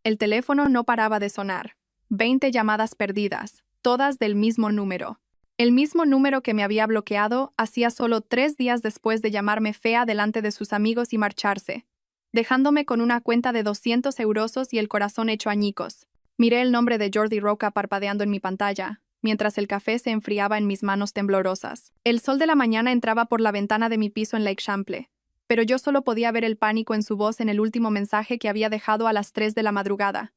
El teléfono no paraba de sonar. 20 llamadas perdidas, todas del mismo número. El mismo número que me había bloqueado hacía solo 3 días después de llamarme fea delante de sus amigos y marcharse, dejándome con una cuenta de 200 eurosos y el corazón hecho añicos. Miré el nombre de Jordi Roca parpadeando en mi pantalla, mientras el café se enfriaba en mis manos temblorosas. El sol de la mañana entraba por la ventana de mi piso en Lake Champlain, pero yo solo podía ver el pánico en su voz en el último mensaje que había dejado a las 3 de la madrugada.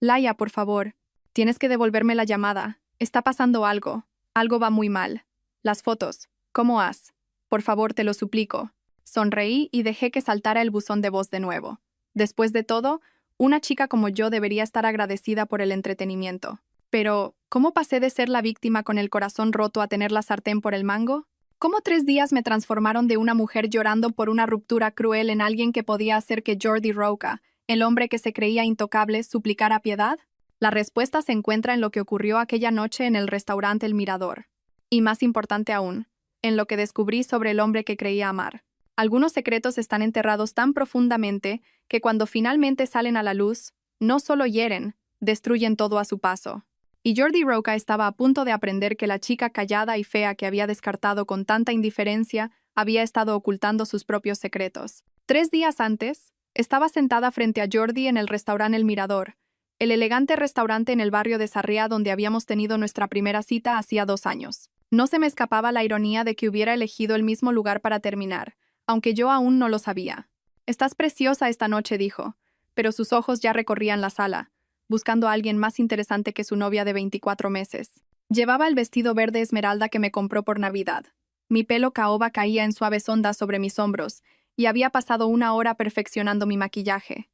Laia, por favor, tienes que devolverme la llamada. Está pasando algo. Algo va muy mal. Las fotos. ¿Cómo has? Por favor, te lo suplico. Sonreí y dejé que saltara el buzón de voz de nuevo. Después de todo, una chica como yo debería estar agradecida por el entretenimiento. Pero, ¿cómo pasé de ser la víctima con el corazón roto a tener la sartén por el mango? ¿Cómo 3 días me transformaron de una mujer llorando por una ruptura cruel en alguien que podía hacer que Jordi Roca, el hombre que se creía intocable, suplicara piedad? La respuesta se encuentra en lo que ocurrió aquella noche en el restaurante El Mirador. Y más importante aún, en lo que descubrí sobre el hombre que creía amar. Algunos secretos están enterrados tan profundamente que cuando finalmente salen a la luz, no solo hieren, destruyen todo a su paso. Y Jordi Roca estaba a punto de aprender que la chica callada y fea que había descartado con tanta indiferencia había estado ocultando sus propios secretos. 3 días antes, estaba sentada frente a Jordi en el restaurante El Mirador, el elegante restaurante en el barrio de Sarriá donde habíamos tenido nuestra primera cita hacía 2 años. No se me escapaba la ironía de que hubiera elegido el mismo lugar para terminar, aunque yo aún no lo sabía. «Estás preciosa esta noche», dijo, pero sus ojos ya recorrían la sala, buscando a alguien más interesante que su novia de 24 meses. Llevaba el vestido verde esmeralda que me compró por Navidad. Mi pelo caoba caía en suaves ondas sobre mis hombros, y había pasado 1 hora perfeccionando mi maquillaje.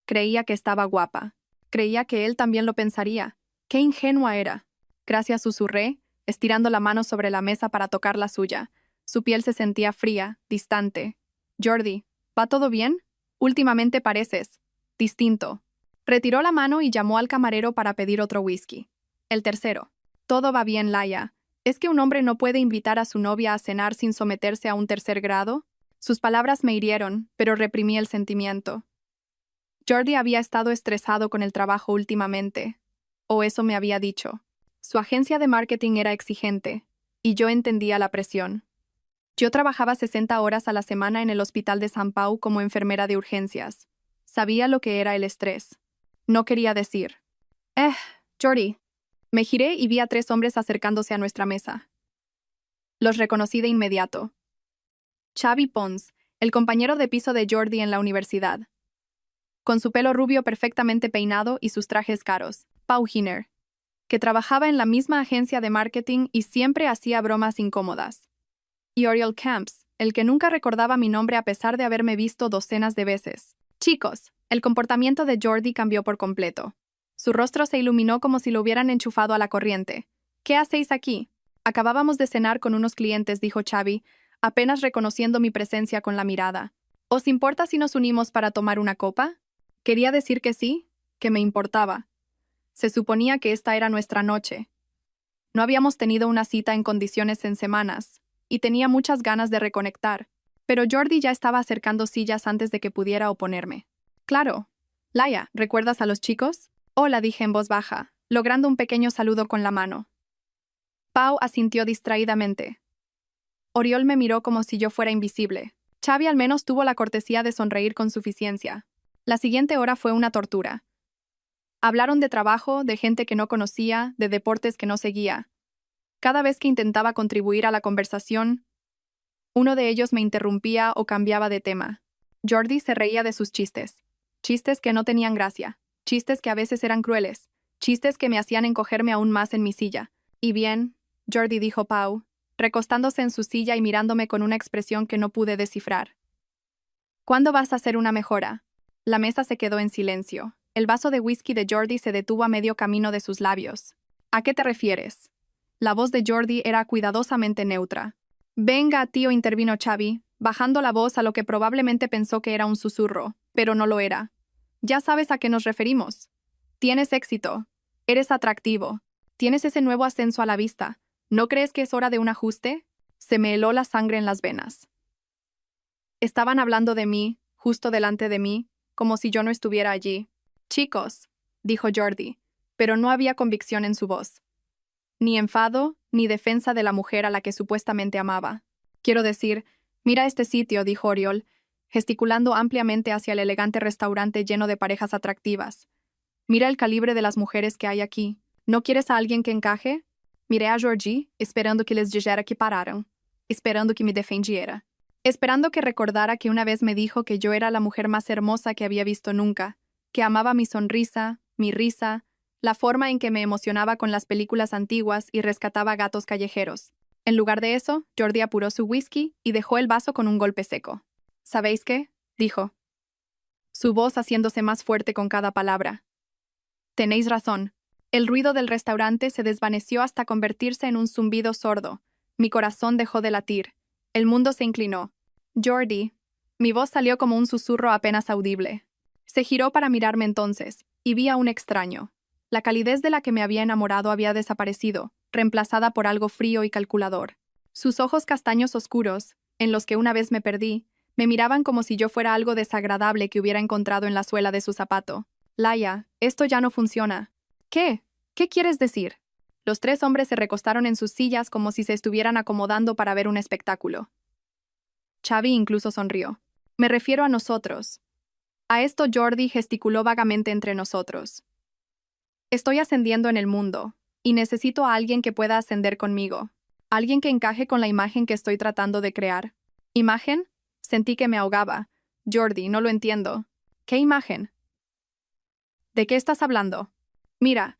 Creía que estaba guapa. Creía que él también lo pensaría. ¡Qué ingenua era! Gracias, susurré, estirando la mano sobre la mesa para tocar la suya. Su piel se sentía fría, distante. «Jordi, ¿va todo bien? Últimamente pareces distinto». Retiró la mano y llamó al camarero para pedir otro whisky. El tercero. «Todo va bien, Laia. ¿Es que un hombre no puede invitar a su novia a cenar sin someterse a un tercer grado?» Sus palabras me hirieron, pero reprimí el sentimiento. Jordi había estado estresado con el trabajo últimamente, o eso me había dicho. Su agencia de marketing era exigente, y yo entendía la presión. Yo trabajaba 60 horas a la semana en el hospital de San Pau como enfermera de urgencias. Sabía lo que era el estrés. No quería decir. Jordi». Me giré y vi a 3 hombres acercándose a nuestra mesa. Los reconocí de inmediato. Xavi Pons, el compañero de piso de Jordi en la universidad, con su pelo rubio perfectamente peinado y sus trajes caros. Pau Hiner, que trabajaba en la misma agencia de marketing y siempre hacía bromas incómodas. Y Oriol Camps, el que nunca recordaba mi nombre a pesar de haberme visto docenas de veces. Chicos, el comportamiento de Jordi cambió por completo. Su rostro se iluminó como si lo hubieran enchufado a la corriente. «¿Qué hacéis aquí?» «Acabábamos de cenar con unos clientes», dijo Xavi, apenas reconociendo mi presencia con la mirada. «¿Os importa si nos unimos para tomar una copa?» Quería decir que sí, que me importaba. Se suponía que esta era nuestra noche. No habíamos tenido una cita en condiciones en semanas, y tenía muchas ganas de reconectar, pero Jordi ya estaba acercando sillas antes de que pudiera oponerme. «Claro. Laia, ¿recuerdas a los chicos?» «Hola», dije en voz baja, logrando un pequeño saludo con la mano. Pau asintió distraídamente. Oriol me miró como si yo fuera invisible. Xavi al menos tuvo la cortesía de sonreír con suficiencia. La siguiente hora fue una tortura. Hablaron de trabajo, de gente que no conocía, de deportes que no seguía. Cada vez que intentaba contribuir a la conversación, uno de ellos me interrumpía o cambiaba de tema. Jordi se reía de sus chistes. Chistes que no tenían gracia. Chistes que a veces eran crueles. Chistes que me hacían encogerme aún más en mi silla. «Y bien», Jordi dijo Pau, recostándose en su silla y mirándome con una expresión que no pude descifrar. «¿Cuándo vas a hacer una mejora?» La mesa se quedó en silencio. El vaso de whisky de Jordi se detuvo a medio camino de sus labios. «¿A qué te refieres?» La voz de Jordi era cuidadosamente neutra. «Venga, tío», intervino Xavi, bajando la voz a lo que probablemente pensó que era un susurro, pero no lo era. «Ya sabes a qué nos referimos. Tienes éxito. Eres atractivo. Tienes ese nuevo ascenso a la vista. ¿No crees que es hora de un ajuste?» Se me heló la sangre en las venas. Estaban hablando de mí, justo delante de mí, como si yo no estuviera allí. Chicos, dijo Jordi, pero no había convicción en su voz. Ni enfado, ni defensa de la mujer a la que supuestamente amaba. Quiero decir, mira este sitio, dijo Oriol, gesticulando ampliamente hacia el elegante restaurante lleno de parejas atractivas. Mira el calibre de las mujeres que hay aquí. ¿No quieres a alguien que encaje? Miré a Georgie, esperando que les dijera que pararan, esperando que me defendiera, esperando que recordara que una vez me dijo que yo era la mujer más hermosa que había visto nunca, que amaba mi sonrisa, mi risa, la forma en que me emocionaba con las películas antiguas y rescataba gatos callejeros. En lugar de eso, Jordi apuró su whisky y dejó el vaso con un golpe seco. ¿Sabéis qué? Dijo, su voz haciéndose más fuerte con cada palabra. Tenéis razón. El ruido del restaurante se desvaneció hasta convertirse en un zumbido sordo. Mi corazón dejó de latir. El mundo se inclinó. Jordi. Mi voz salió como un susurro apenas audible. Se giró para mirarme entonces, y vi a un extraño. La calidez de la que me había enamorado había desaparecido, reemplazada por algo frío y calculador. Sus ojos castaños oscuros, en los que una vez me perdí, me miraban como si yo fuera algo desagradable que hubiera encontrado en la suela de su zapato. Laia, esto ya no funciona. ¿Qué? ¿Qué quieres decir? Los tres hombres se recostaron en sus sillas como si se estuvieran acomodando para ver un espectáculo. Xavi incluso sonrió. Me refiero a nosotros. A esto Jordi gesticuló vagamente entre nosotros. Estoy ascendiendo en el mundo, y necesito a alguien que pueda ascender conmigo. Alguien que encaje con la imagen que estoy tratando de crear. ¿Imagen? Sentí que me ahogaba. Jordi, no lo entiendo. ¿Qué imagen? ¿De qué estás hablando? Mira.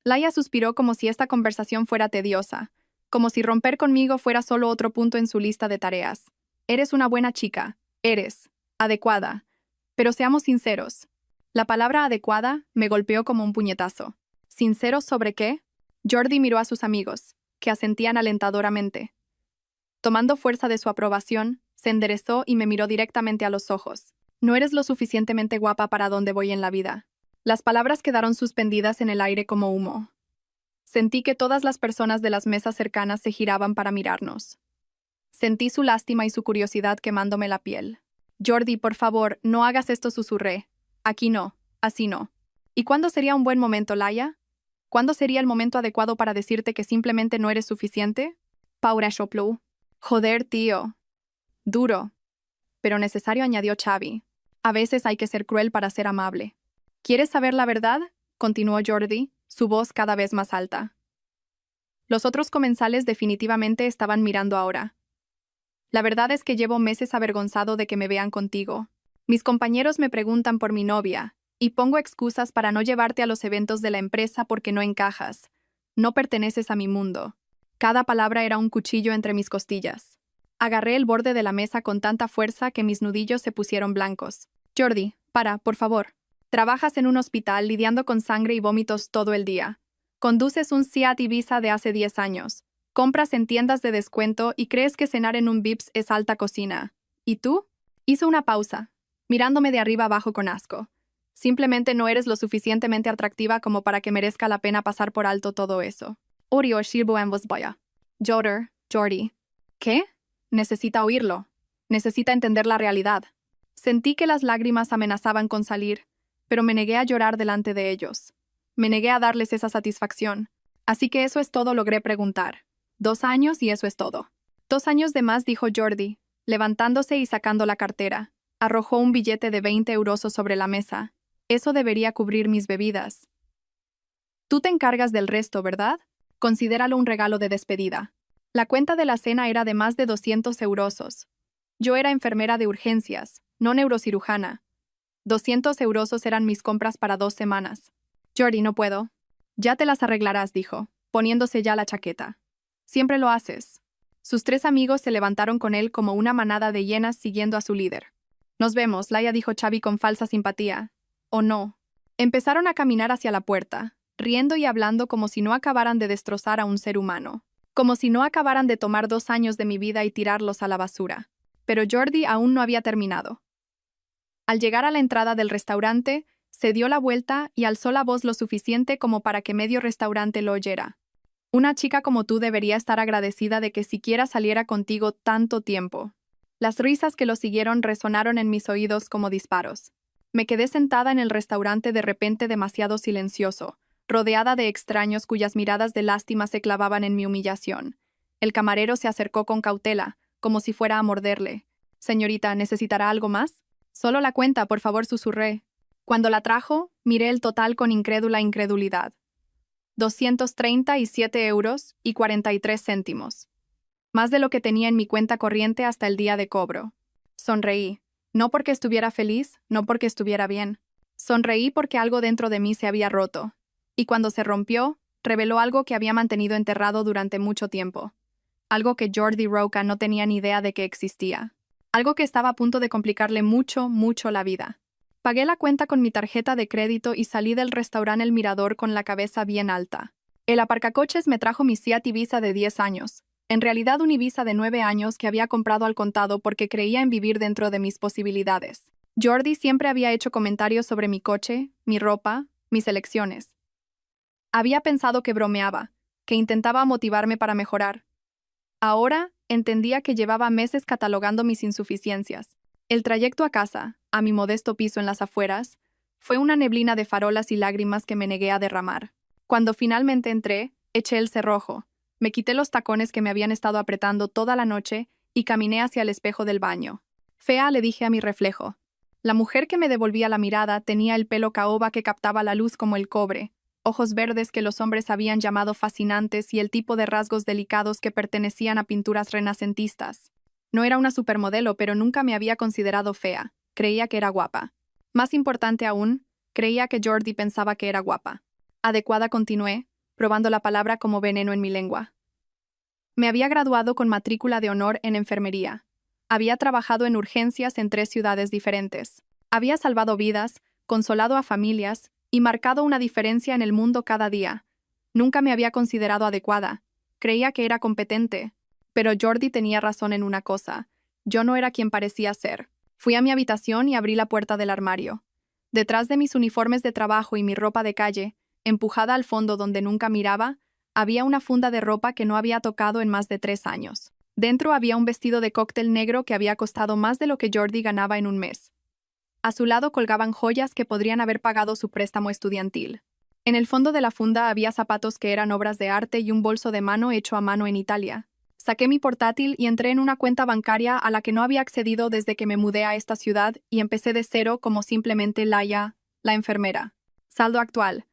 Laia suspiró como si esta conversación fuera tediosa, como si romper conmigo fuera solo otro punto en su lista de tareas. Eres una buena chica, eres adecuada, pero seamos sinceros. La palabra adecuada me golpeó como un puñetazo. ¿Sinceros sobre qué? Jordi miró a sus amigos, que asentían alentadoramente. Tomando fuerza de su aprobación, se enderezó y me miró directamente a los ojos. No eres lo suficientemente guapa para donde voy en la vida. Las palabras quedaron suspendidas en el aire como humo. Sentí que todas las personas de las mesas cercanas se giraban para mirarnos. Sentí su lástima y su curiosidad quemándome la piel. Jordi, por favor, no hagas esto, susurré. Aquí no, así no. ¿Y cuándo sería un buen momento, Laia? ¿Cuándo sería el momento adecuado para decirte que simplemente no eres suficiente? Paura sopló. Joder, tío. Duro. Pero necesario, añadió Xavi. A veces hay que ser cruel para ser amable. ¿Quieres saber la verdad? Continuó Jordi, su voz cada vez más alta. Los otros comensales definitivamente estaban mirando ahora. La verdad es que llevo meses avergonzado de que me vean contigo. Mis compañeros me preguntan por mi novia, y pongo excusas para no llevarte a los eventos de la empresa porque no encajas. No perteneces a mi mundo. Cada palabra era un cuchillo entre mis costillas. Agarré el borde de la mesa con tanta fuerza que mis nudillos se pusieron blancos. Jordi, para, por favor. Trabajas en un hospital lidiando con sangre y vómitos todo el día. Conduces un Seat Ibiza de hace 10 años. Compras en tiendas de descuento y crees que cenar en un Vips es alta cocina. ¿Y tú? Hizo una pausa, mirándome de arriba abajo con asco. Simplemente no eres lo suficientemente atractiva como para que merezca la pena pasar por alto todo eso. Orio shirboen vaya. Jordi. ¿Qué? Necesita oírlo. Necesita entender la realidad. Sentí que las lágrimas amenazaban con salir, pero me negué a llorar delante de ellos. Me negué a darles esa satisfacción. Así que eso es todo, logré preguntar. 2 años y eso es todo. 2 años de más, dijo Jordi, levantándose y sacando la cartera. Arrojó un billete de 20 euros sobre la mesa. Eso debería cubrir mis bebidas. Tú te encargas del resto, ¿verdad? Considéralo un regalo de despedida. La cuenta de la cena era de más de 200 euros. Yo era enfermera de urgencias, no neurocirujana. 200 euros eran mis compras para 2 semanas. Jordi, no puedo. Ya te las arreglarás, dijo, poniéndose ya la chaqueta. Siempre lo haces. Sus 3 amigos se levantaron con él como una manada de hienas siguiendo a su líder. Nos vemos, Laia, dijo Xavi con falsa simpatía. ¿O no? Empezaron a caminar hacia la puerta, riendo y hablando como si no acabaran de destrozar a un ser humano. Como si no acabaran de tomar 2 años de mi vida y tirarlos a la basura. Pero Jordi aún no había terminado. Al llegar a la entrada del restaurante, se dio la vuelta y alzó la voz lo suficiente como para que medio restaurante lo oyera. Una chica como tú debería estar agradecida de que siquiera saliera contigo tanto tiempo. Las risas que lo siguieron resonaron en mis oídos como disparos. Me quedé sentada en el restaurante de repente demasiado silencioso, rodeada de extraños cuyas miradas de lástima se clavaban en mi humillación. El camarero se acercó con cautela, como si fuera a morderle. «Señorita, ¿necesitará algo más?» «Solo la cuenta, por favor», susurré. Cuando la trajo, miré el total con incrédula incredulidad. 237,43 €. Más de lo que tenía en mi cuenta corriente hasta el día de cobro. Sonreí. No porque estuviera feliz, no porque estuviera bien. Sonreí porque algo dentro de mí se había roto. Y cuando se rompió, reveló algo que había mantenido enterrado durante mucho tiempo. Algo que Jordi Roca no tenía ni idea de que existía. Algo que estaba a punto de complicarle mucho, mucho la vida. Pagué la cuenta con mi tarjeta de crédito y salí del restaurante El Mirador con la cabeza bien alta. El aparcacoches me trajo mi Seat Ibiza de 10 años. En realidad un Ibiza de 9 años que había comprado al contado porque creía en vivir dentro de mis posibilidades. Jordi siempre había hecho comentarios sobre mi coche, mi ropa, mis elecciones. Había pensado que bromeaba, que intentaba motivarme para mejorar. Ahora entendía que llevaba meses catalogando mis insuficiencias. El trayecto a casa, a mi modesto piso en las afueras, fue una neblina de farolas y lágrimas que me negué a derramar. Cuando finalmente entré, eché el cerrojo, me quité los tacones que me habían estado apretando toda la noche y caminé hacia el espejo del baño. «Fea», le dije a mi reflejo. La mujer que me devolvía la mirada tenía el pelo caoba que captaba la luz como el cobre, ojos verdes que los hombres habían llamado fascinantes y el tipo de rasgos delicados que pertenecían a pinturas renacentistas. No era una supermodelo, pero nunca me había considerado fea. Creía que era guapa. Más importante aún, creía que Jordi pensaba que era guapa. Adecuada, continué, probando la palabra como veneno en mi lengua. Me había graduado con matrícula de honor en enfermería. Había trabajado en urgencias en 3 ciudades diferentes. Había salvado vidas, consolado a familias y marcado una diferencia en el mundo cada día. Nunca me había considerado adecuada. Creía que era competente. Pero Jordi tenía razón en una cosa. Yo no era quien parecía ser. Fui a mi habitación y abrí la puerta del armario. Detrás de mis uniformes de trabajo y mi ropa de calle, empujada al fondo donde nunca miraba, había una funda de ropa que no había tocado en más de 3 años. Dentro había un vestido de cóctel negro que había costado más de lo que Jordi ganaba en un mes. A su lado colgaban joyas que podrían haber pagado su préstamo estudiantil. En el fondo de la funda había zapatos que eran obras de arte y un bolso de mano hecho a mano en Italia. Saqué mi portátil y entré en una cuenta bancaria a la que no había accedido desde que me mudé a esta ciudad y empecé de cero como simplemente Laia, la enfermera. Saldo actual: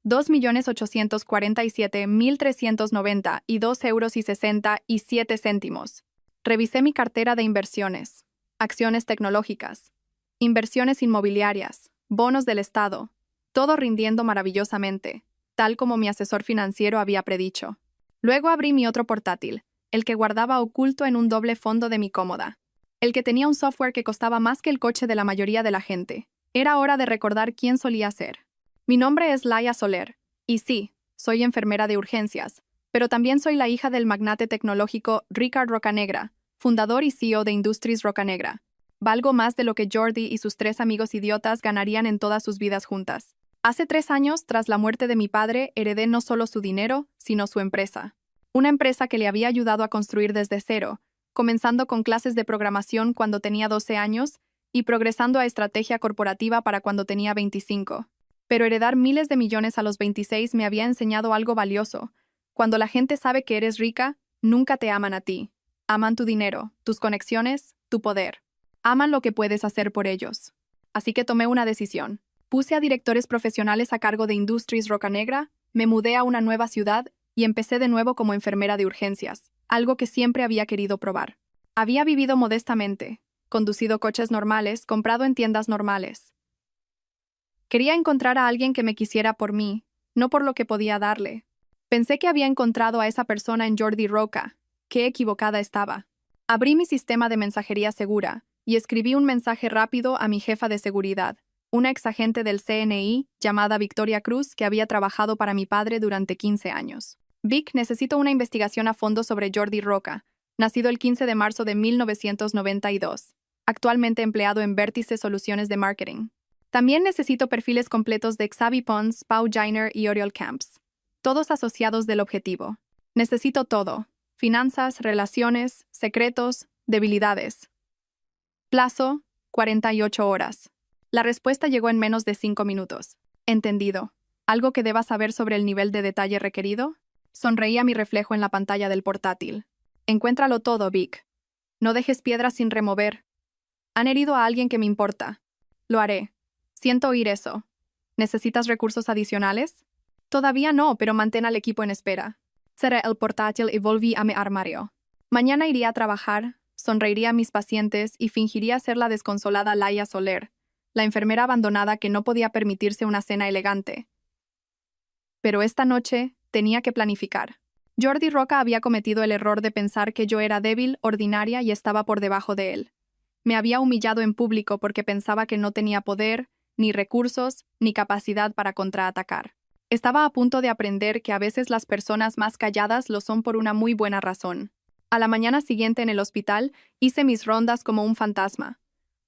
2.847.392,67 € Revisé mi cartera de inversiones, acciones tecnológicas, inversiones inmobiliarias, bonos del Estado, todo rindiendo maravillosamente, tal como mi asesor financiero había predicho. Luego abrí mi otro portátil, el que guardaba oculto en un doble fondo de mi cómoda. El que tenía un software que costaba más que el coche de la mayoría de la gente. Era hora de recordar quién solía ser. Mi nombre es Laia Soler, y sí, soy enfermera de urgencias, pero también soy la hija del magnate tecnológico Ricard Rocanegra, fundador y CEO de Industries Rocanegra. Valgo más de lo que Jordi y sus 3 amigos idiotas ganarían en todas sus vidas juntas. Hace 3 años, tras la muerte de mi padre, heredé no solo su dinero, sino su empresa. Una empresa que le había ayudado a construir desde cero, comenzando con clases de programación cuando tenía 12 años y progresando a estrategia corporativa para cuando tenía 25. Pero heredar miles de millones a los 26 me había enseñado algo valioso. Cuando la gente sabe que eres rica, nunca te aman a ti. Aman tu dinero, tus conexiones, tu poder. Aman lo que puedes hacer por ellos. Así que tomé una decisión. Puse a directores profesionales a cargo de Industries Rocanegra, me mudé a una nueva ciudad y empecé de nuevo como enfermera de urgencias, algo que siempre había querido probar. Había vivido modestamente, conducido coches normales, comprado en tiendas normales. Quería encontrar a alguien que me quisiera por mí, no por lo que podía darle. Pensé que había encontrado a esa persona en Jordi Roca. Qué equivocada estaba. Abrí mi sistema de mensajería segura y escribí un mensaje rápido a mi jefa de seguridad, una exagente del CNI llamada Victoria Cruz que había trabajado para mi padre durante 15 años. Vic, necesito una investigación a fondo sobre Jordi Roca, nacido el 15 de marzo de 1992, actualmente empleado en Vértice Soluciones de Marketing. También necesito perfiles completos de Xavi Pons, Pau Jainer y Oriol Camps, todos asociados del objetivo. Necesito todo: finanzas, relaciones, secretos, debilidades. Plazo: 48 horas. La respuesta llegó en menos de 5 minutos. Entendido. ¿Algo que deba saber sobre el nivel de detalle requerido? Sonreí a mi reflejo en la pantalla del portátil. Encuéntralo todo, Vic. No dejes piedras sin remover. Han herido a alguien que me importa. Lo haré. Siento oír eso. ¿Necesitas recursos adicionales? Todavía no, pero mantén al equipo en espera. Cerré el portátil y volví a mi armario. Mañana iría a trabajar, sonreiría a mis pacientes y fingiría ser la desconsolada Laia Soler, la enfermera abandonada que no podía permitirse una cena elegante. Pero esta noche tenía que planificar. Jordi Roca había cometido el error de pensar que yo era débil, ordinaria y estaba por debajo de él. Me había humillado en público porque pensaba que no tenía poder, ni recursos, ni capacidad para contraatacar. Estaba a punto de aprender que a veces las personas más calladas lo son por una muy buena razón. A la mañana siguiente en el hospital hice mis rondas como un fantasma.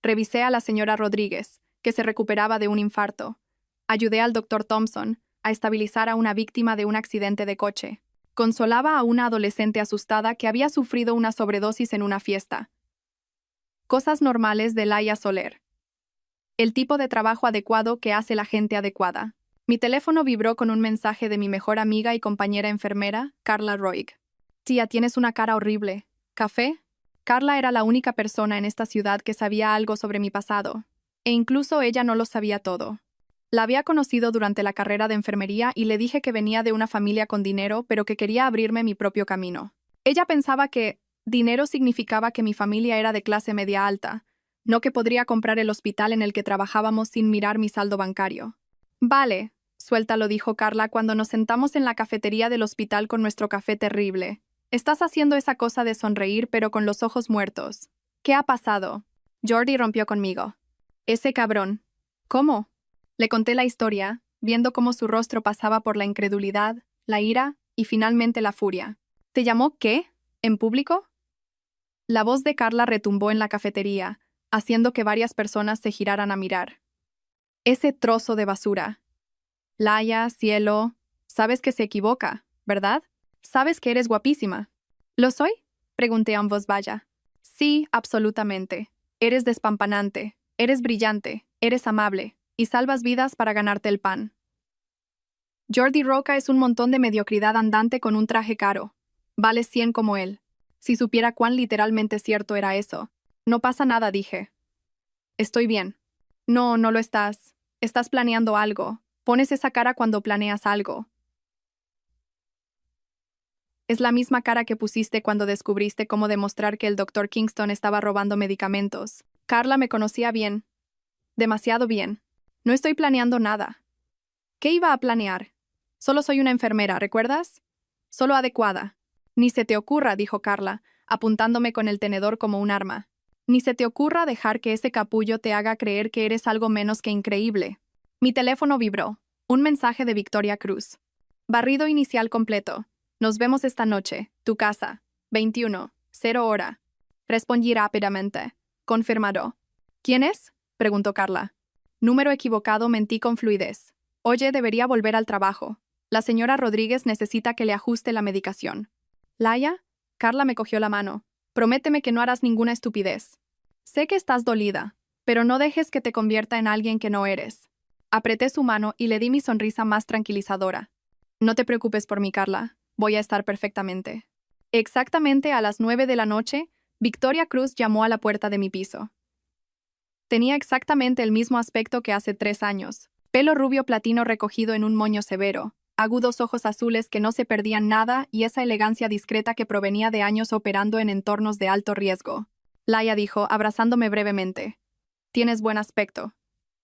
Revisé a la señora Rodríguez, que se recuperaba de un infarto. Ayudé al doctor Thompson a estabilizar a una víctima de un accidente de coche. Consolaba a una adolescente asustada que había sufrido una sobredosis en una fiesta. Cosas normales de Laia Soler. El tipo de trabajo adecuado que hace la gente adecuada. Mi teléfono vibró con un mensaje de mi mejor amiga y compañera enfermera, Carla Roig. Tía, tienes una cara horrible. ¿Café? Carla era la única persona en esta ciudad que sabía algo sobre mi pasado. E incluso ella no lo sabía todo. La había conocido durante la carrera de enfermería y le dije que venía de una familia con dinero, pero que quería abrirme mi propio camino. Ella pensaba que dinero significaba que mi familia era de clase media alta, no que podría comprar el hospital en el que trabajábamos sin mirar mi saldo bancario. Vale, suelta, lo dijo Carla cuando nos sentamos en la cafetería del hospital con nuestro café terrible. Estás haciendo esa cosa de sonreír pero con los ojos muertos. ¿Qué ha pasado? Jordi rompió conmigo. Ese cabrón. ¿Cómo? Le conté la historia, viendo cómo su rostro pasaba por la incredulidad, la ira y finalmente la furia. ¿Te llamó qué? ¿En público? La voz de Carla retumbó en la cafetería, haciendo que varias personas se giraran a mirar. Ese trozo de basura. Laia, cielo, sabes que se equivoca, ¿verdad? Sabes que eres guapísima. ¿Lo soy? Pregunté en voz baja. Sí, absolutamente. Eres despampanante, eres brillante, eres amable, y salvas vidas para ganarte el pan. Jordi Roca es un montón de mediocridad andante con un traje caro. Vales 100 como él. Si supiera cuán literalmente cierto era eso. No pasa nada, dije. Estoy bien. No, no lo estás. Estás planeando algo. Pones esa cara cuando planeas algo. Es la misma cara que pusiste cuando descubriste cómo demostrar que el Dr. Kingston estaba robando medicamentos. Carla me conocía bien. Demasiado bien. No estoy planeando nada. ¿Qué iba a planear? Solo soy una enfermera, ¿recuerdas? Solo adecuada. Ni se te ocurra, dijo Carla, apuntándome con el tenedor como un arma. Ni se te ocurra dejar que ese capullo te haga creer que eres algo menos que increíble. Mi teléfono vibró. Un mensaje de Victoria Cruz. Barrido inicial completo. Nos vemos esta noche. Tu casa. 21. 0 hora. Respondí rápidamente. Confirmado. ¿Quién es? Preguntó Carla. Número equivocado, mentí con fluidez. Oye, debería volver al trabajo. La señora Rodríguez necesita que le ajuste la medicación. ¿Laia? Carla me cogió la mano. Prométeme que no harás ninguna estupidez. Sé que estás dolida, pero no dejes que te convierta en alguien que no eres. Apreté su mano y le di mi sonrisa más tranquilizadora. No te preocupes por mí, Carla. Voy a estar perfectamente. Exactamente a las 9 de la noche, Victoria Cruz llamó a la puerta de mi piso. Tenía exactamente el mismo aspecto que hace 3 años. Pelo rubio platino recogido en un moño severo, agudos ojos azules que no se perdían nada y esa elegancia discreta que provenía de años operando en entornos de alto riesgo. Laia dijo, abrazándome brevemente. Tienes buen aspecto.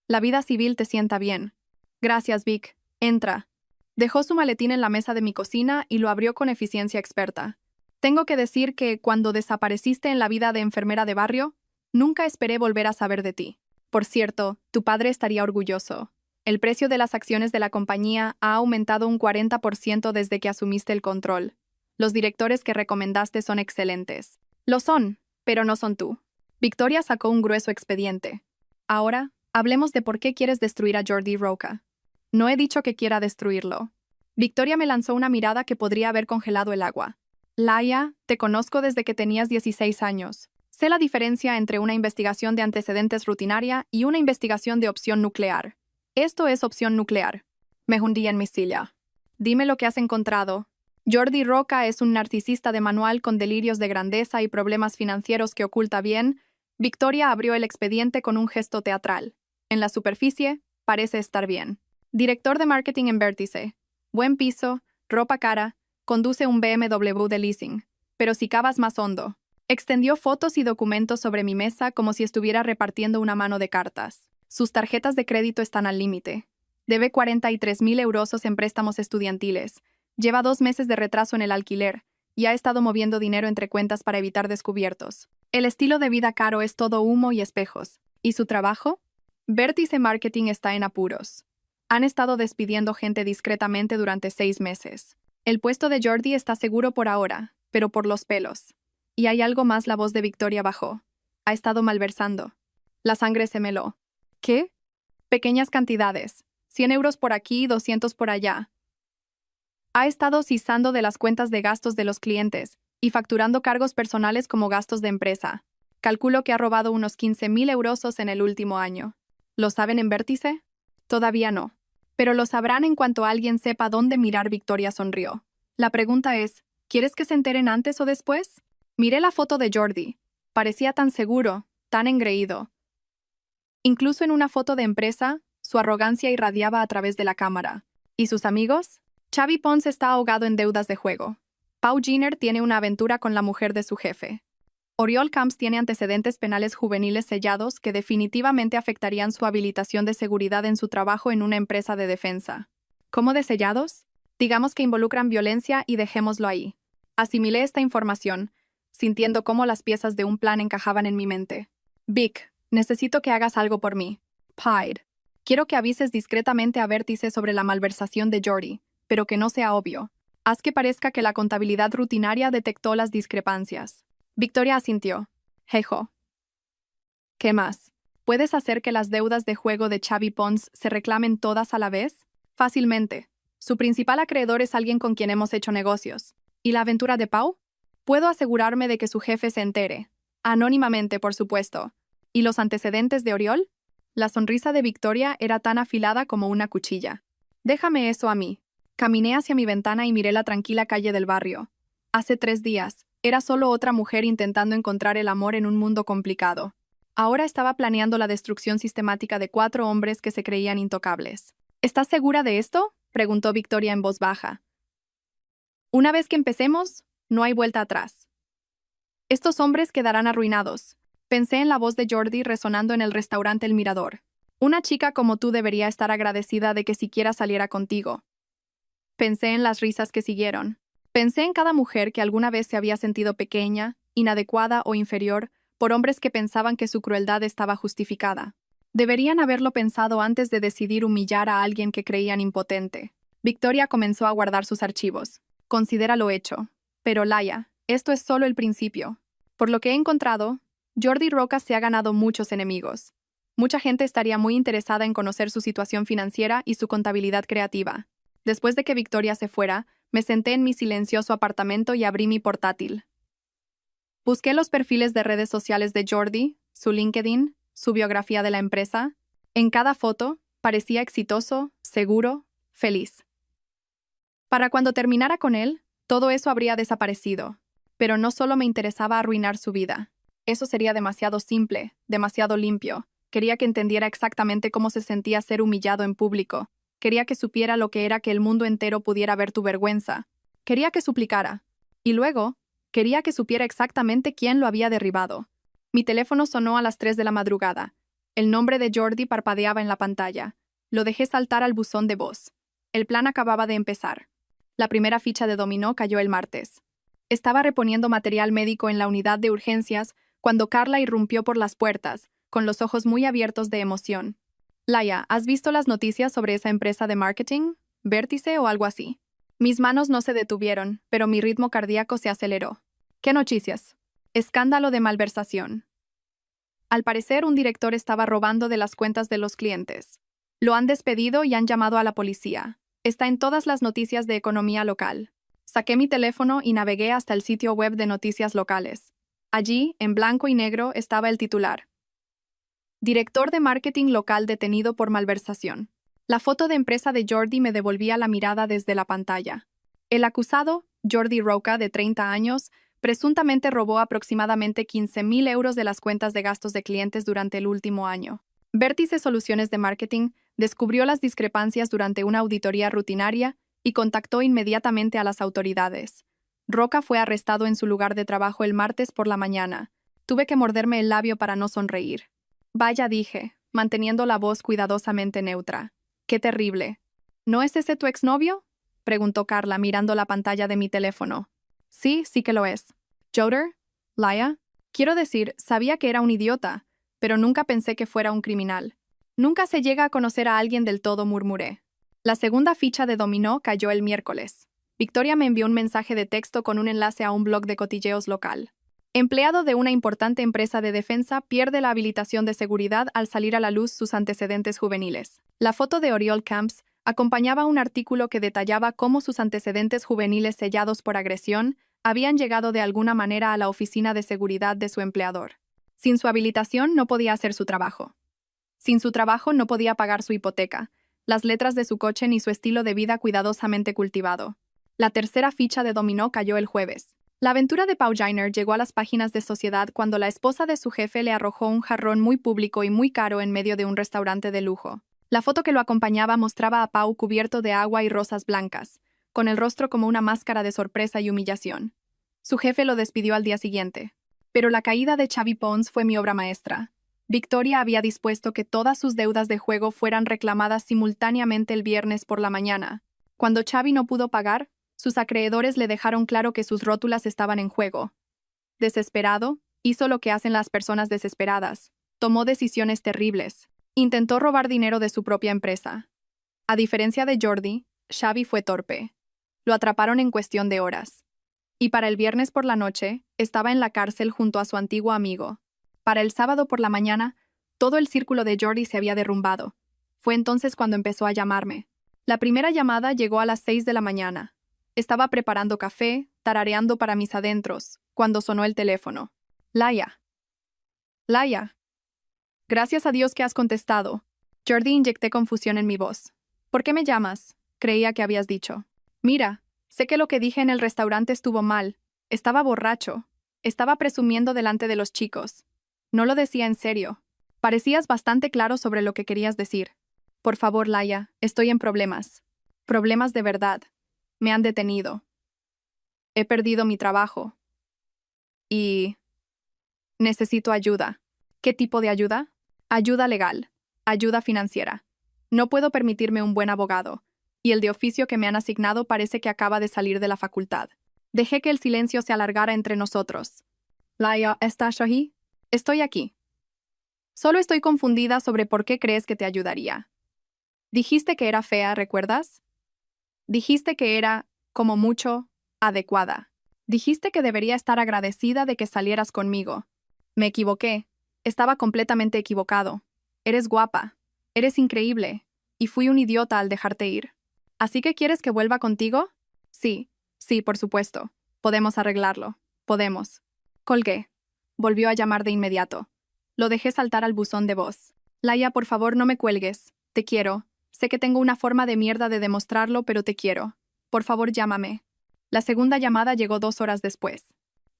La vida civil te sienta bien. Gracias, Vic. Entra. Dejó su maletín en la mesa de mi cocina y lo abrió con eficiencia experta. Tengo que decir que, cuando desapareciste en la vida de enfermera de barrio, nunca esperé volver a saber de ti. Por cierto, tu padre estaría orgulloso. El precio de las acciones de la compañía ha aumentado un 40% desde que asumiste el control. Los directores que recomendaste son excelentes. Lo son, pero no son tú. Victoria sacó un grueso expediente. Ahora, hablemos de por qué quieres destruir a Jordi Roca. No he dicho que quiera destruirlo. Victoria me lanzó una mirada que podría haber congelado el agua. Laia, te conozco desde que tenías 16 años. Sé la diferencia entre una investigación de antecedentes rutinaria y una investigación de opción nuclear. Esto es opción nuclear. Me hundí en mi silla. Dime lo que has encontrado. Jordi Roca es un narcisista de manual con delirios de grandeza y problemas financieros que oculta bien. Victoria abrió el expediente con un gesto teatral. En la superficie, parece estar bien. Director de marketing en Vértice. Buen piso, ropa cara, conduce un BMW de leasing. Pero si cavas más hondo. Extendió fotos y documentos sobre mi mesa como si estuviera repartiendo una mano de cartas. Sus tarjetas de crédito están al límite. Debe 43.000 euros en préstamos estudiantiles. Lleva 2 meses de retraso en el alquiler y ha estado moviendo dinero entre cuentas para evitar descubiertos. El estilo de vida caro es todo humo y espejos. ¿Y su trabajo? Vértice Marketing está en apuros. Han estado despidiendo gente discretamente durante 6 meses. El puesto de Jordi está seguro por ahora, pero por los pelos. Y hay algo más, la voz de Victoria bajó. Ha estado malversando. La sangre se meló. ¿Qué? Pequeñas cantidades. 100 euros por aquí, 200 por allá. Ha estado cisando de las cuentas de gastos de los clientes y facturando cargos personales como gastos de empresa. Calculo que ha robado unos 15.000 euros en el último año. ¿Lo saben en Vértice? Todavía no. Pero lo sabrán en cuanto alguien sepa dónde mirar. Victoria sonrió. La pregunta es, ¿quieres que se enteren antes o después? Miré la foto de Jordi. Parecía tan seguro, tan engreído. Incluso en una foto de empresa, su arrogancia irradiaba a través de la cámara. ¿Y sus amigos? Xavi Pons está ahogado en deudas de juego. Pau Giner tiene una aventura con la mujer de su jefe. Oriol Camps tiene antecedentes penales juveniles sellados que definitivamente afectarían su habilitación de seguridad en su trabajo en una empresa de defensa. ¿Cómo de sellados? Digamos que involucran violencia y dejémoslo ahí. Asimilé esta información, sintiendo cómo las piezas de un plan encajaban en mi mente. Vic, necesito que hagas algo por mí. Pyde. Quiero que avises discretamente a Vértice sobre la malversación de Jordi, pero que no sea obvio. Haz que parezca que la contabilidad rutinaria detectó las discrepancias. Victoria asintió. Jejo. ¿Qué más? ¿Puedes hacer que las deudas de juego de Xavi Pons se reclamen todas a la vez? Fácilmente. Su principal acreedor es alguien con quien hemos hecho negocios. ¿Y la aventura de Pau? Puedo asegurarme de que su jefe se entere. Anónimamente, por supuesto. ¿Y los antecedentes de Oriol? La sonrisa de Victoria era tan afilada como una cuchilla. Déjame eso a mí. Caminé hacia mi ventana y miré la tranquila calle del barrio. Hace 3 días, era solo otra mujer intentando encontrar el amor en un mundo complicado. Ahora estaba planeando la destrucción sistemática de 4 hombres que se creían intocables. ¿Estás segura de esto?, preguntó Victoria en voz baja. Una vez que empecemos, no hay vuelta atrás. Estos hombres quedarán arruinados. Pensé en la voz de Jordi resonando en el restaurante El Mirador. Una chica como tú debería estar agradecida de que siquiera saliera contigo. Pensé en las risas que siguieron. Pensé en cada mujer que alguna vez se había sentido pequeña, inadecuada o inferior por hombres que pensaban que su crueldad estaba justificada. Deberían haberlo pensado antes de decidir humillar a alguien que creían impotente. Victoria comenzó a guardar sus archivos. Considera lo hecho. Pero Laia, esto es solo el principio. Por lo que he encontrado, Jordi Roca se ha ganado muchos enemigos. Mucha gente estaría muy interesada en conocer su situación financiera y su contabilidad creativa. Después de que Victoria se fuera, me senté en mi silencioso apartamento y abrí mi portátil. Busqué los perfiles de redes sociales de Jordi, su LinkedIn, su biografía de la empresa. En cada foto, parecía exitoso, seguro, feliz. Para cuando terminara con él, todo eso habría desaparecido. Pero no solo me interesaba arruinar su vida. Eso sería demasiado simple, demasiado limpio. Quería que entendiera exactamente cómo se sentía ser humillado en público. Quería que supiera lo que era que el mundo entero pudiera ver tu vergüenza. Quería que suplicara. Y luego, quería que supiera exactamente quién lo había derribado. Mi teléfono sonó a las 3 de la madrugada. El nombre de Jordi parpadeaba en la pantalla. Lo dejé saltar al buzón de voz. El plan acababa de empezar. La primera ficha de dominó cayó el martes. Estaba reponiendo material médico en la unidad de urgencias cuando Carla irrumpió por las puertas, con los ojos muy abiertos de emoción. Laia, ¿has visto las noticias sobre esa empresa de marketing? ¿Vértice o algo así? Mis manos no se detuvieron, pero mi ritmo cardíaco se aceleró. ¿Qué noticias? Escándalo de malversación. Al parecer, un director estaba robando de las cuentas de los clientes. Lo han despedido y han llamado a la policía. Está en todas las noticias de economía local. Saqué mi teléfono y navegué hasta el sitio web de noticias locales. Allí, en blanco y negro, estaba el titular: Director de marketing local detenido por malversación. La foto de empresa de Jordi me devolvía la mirada desde la pantalla. El acusado, Jordi Roca, de 30 años, presuntamente robó aproximadamente 15.000 euros de las cuentas de gastos de clientes durante el último año. Vértice Soluciones de Marketing descubrió las discrepancias durante una auditoría rutinaria y contactó inmediatamente a las autoridades. Roca fue arrestado en su lugar de trabajo el martes por la mañana. Tuve que morderme el labio para no sonreír. Vaya, dije, manteniendo la voz cuidadosamente neutra. ¡Qué terrible! ¿No es ese tu exnovio?, preguntó Carla mirando la pantalla de mi teléfono. Sí, sí que lo es. ¿Joder? ¿Laia? Quiero decir, sabía que era un idiota, pero nunca pensé que fuera un criminal. Nunca se llega a conocer a alguien del todo, murmuré. La segunda ficha de dominó cayó el miércoles. Victoria me envió un mensaje de texto con un enlace a un blog de cotilleos local. Empleado de una importante empresa de defensa pierde la habilitación de seguridad al salir a la luz sus antecedentes juveniles. La foto de Oriol Camps acompañaba un artículo que detallaba cómo sus antecedentes juveniles sellados por agresión habían llegado de alguna manera a la oficina de seguridad de su empleador. Sin su habilitación no podía hacer su trabajo. Sin su trabajo no podía pagar su hipoteca, las letras de su coche ni su estilo de vida cuidadosamente cultivado. La tercera ficha de dominó cayó el jueves. La aventura de Pau Jainer llegó a las páginas de Sociedad cuando la esposa de su jefe le arrojó un jarrón muy público y muy caro en medio de un restaurante de lujo. La foto que lo acompañaba mostraba a Pau cubierto de agua y rosas blancas, con el rostro como una máscara de sorpresa y humillación. Su jefe lo despidió al día siguiente. Pero la caída de Xavi Pons fue mi obra maestra. Victoria había dispuesto que todas sus deudas de juego fueran reclamadas simultáneamente el viernes por la mañana. Cuando Xavi no pudo pagar, sus acreedores le dejaron claro que sus rótulas estaban en juego. Desesperado, hizo lo que hacen las personas desesperadas. Tomó decisiones terribles. Intentó robar dinero de su propia empresa. A diferencia de Jordi, Xavi fue torpe. Lo atraparon en cuestión de horas. Y para el viernes por la noche, estaba en la cárcel junto a su antiguo amigo. Para el sábado por la mañana, todo el círculo de Jordi se había derrumbado. Fue entonces cuando empezó a llamarme. La primera llamada llegó a las 6 de la mañana. Estaba preparando café, tarareando para mis adentros, cuando sonó el teléfono. Laia. Laia. Gracias a Dios que has contestado. Jordi, inyecté confusión en mi voz. ¿Por qué me llamas? Creía que habías dicho. Mira, sé que lo que dije en el restaurante estuvo mal. Estaba borracho. Estaba presumiendo delante de los chicos. No lo decía en serio. Parecías bastante claro sobre lo que querías decir. Por favor, Laia, estoy en problemas. Problemas de verdad. Me han detenido. He perdido mi trabajo. Y necesito ayuda. ¿Qué tipo de ayuda? Ayuda legal. Ayuda financiera. No puedo permitirme un buen abogado, y el de oficio que me han asignado parece que acaba de salir de la facultad. Dejé que el silencio se alargara entre nosotros. Laia, ¿estás ahí? Estoy aquí. Solo estoy confundida sobre por qué crees que te ayudaría. Dijiste que era fea, ¿recuerdas? Dijiste que era, como mucho, adecuada. Dijiste que debería estar agradecida de que salieras conmigo. Me equivoqué. Estaba completamente equivocado. Eres guapa. Eres increíble. Y fui un idiota al dejarte ir. ¿Así que quieres que vuelva contigo? Sí, sí, por supuesto. Podemos arreglarlo. Podemos. Colgué. Volvió a llamar de inmediato. Lo dejé saltar al buzón de voz. Laia, por favor, no me cuelgues. Te quiero. Sé que tengo una forma de mierda de demostrarlo, pero te quiero. Por favor, llámame. La segunda llamada llegó 2 horas después.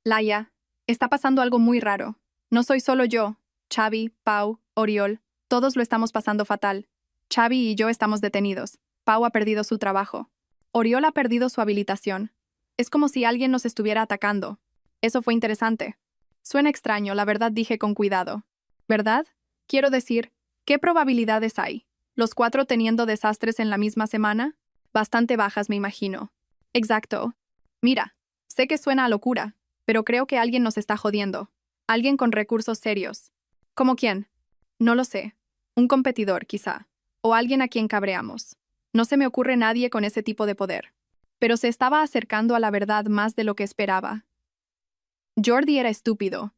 Laia, está pasando algo muy raro. No soy solo yo. Xavi, Pau, Oriol, todos lo estamos pasando fatal. Xavi y yo estamos detenidos. Pau ha perdido su trabajo. Oriol ha perdido su habilitación. Es como si alguien nos estuviera atacando. Eso fue interesante. Suena extraño, la verdad, dije con cuidado. ¿Verdad? Quiero decir, ¿qué probabilidades hay? ¿Los 4 teniendo desastres en la misma semana? Bastante bajas, me imagino. Exacto. Mira, sé que suena a locura, pero creo que alguien nos está jodiendo. Alguien con recursos serios. ¿Cómo quién? No lo sé. Un competidor, quizá. O alguien a quien cabreamos. No se me ocurre nadie con ese tipo de poder. Pero se estaba acercando a la verdad más de lo que esperaba. Jordi era estúpido,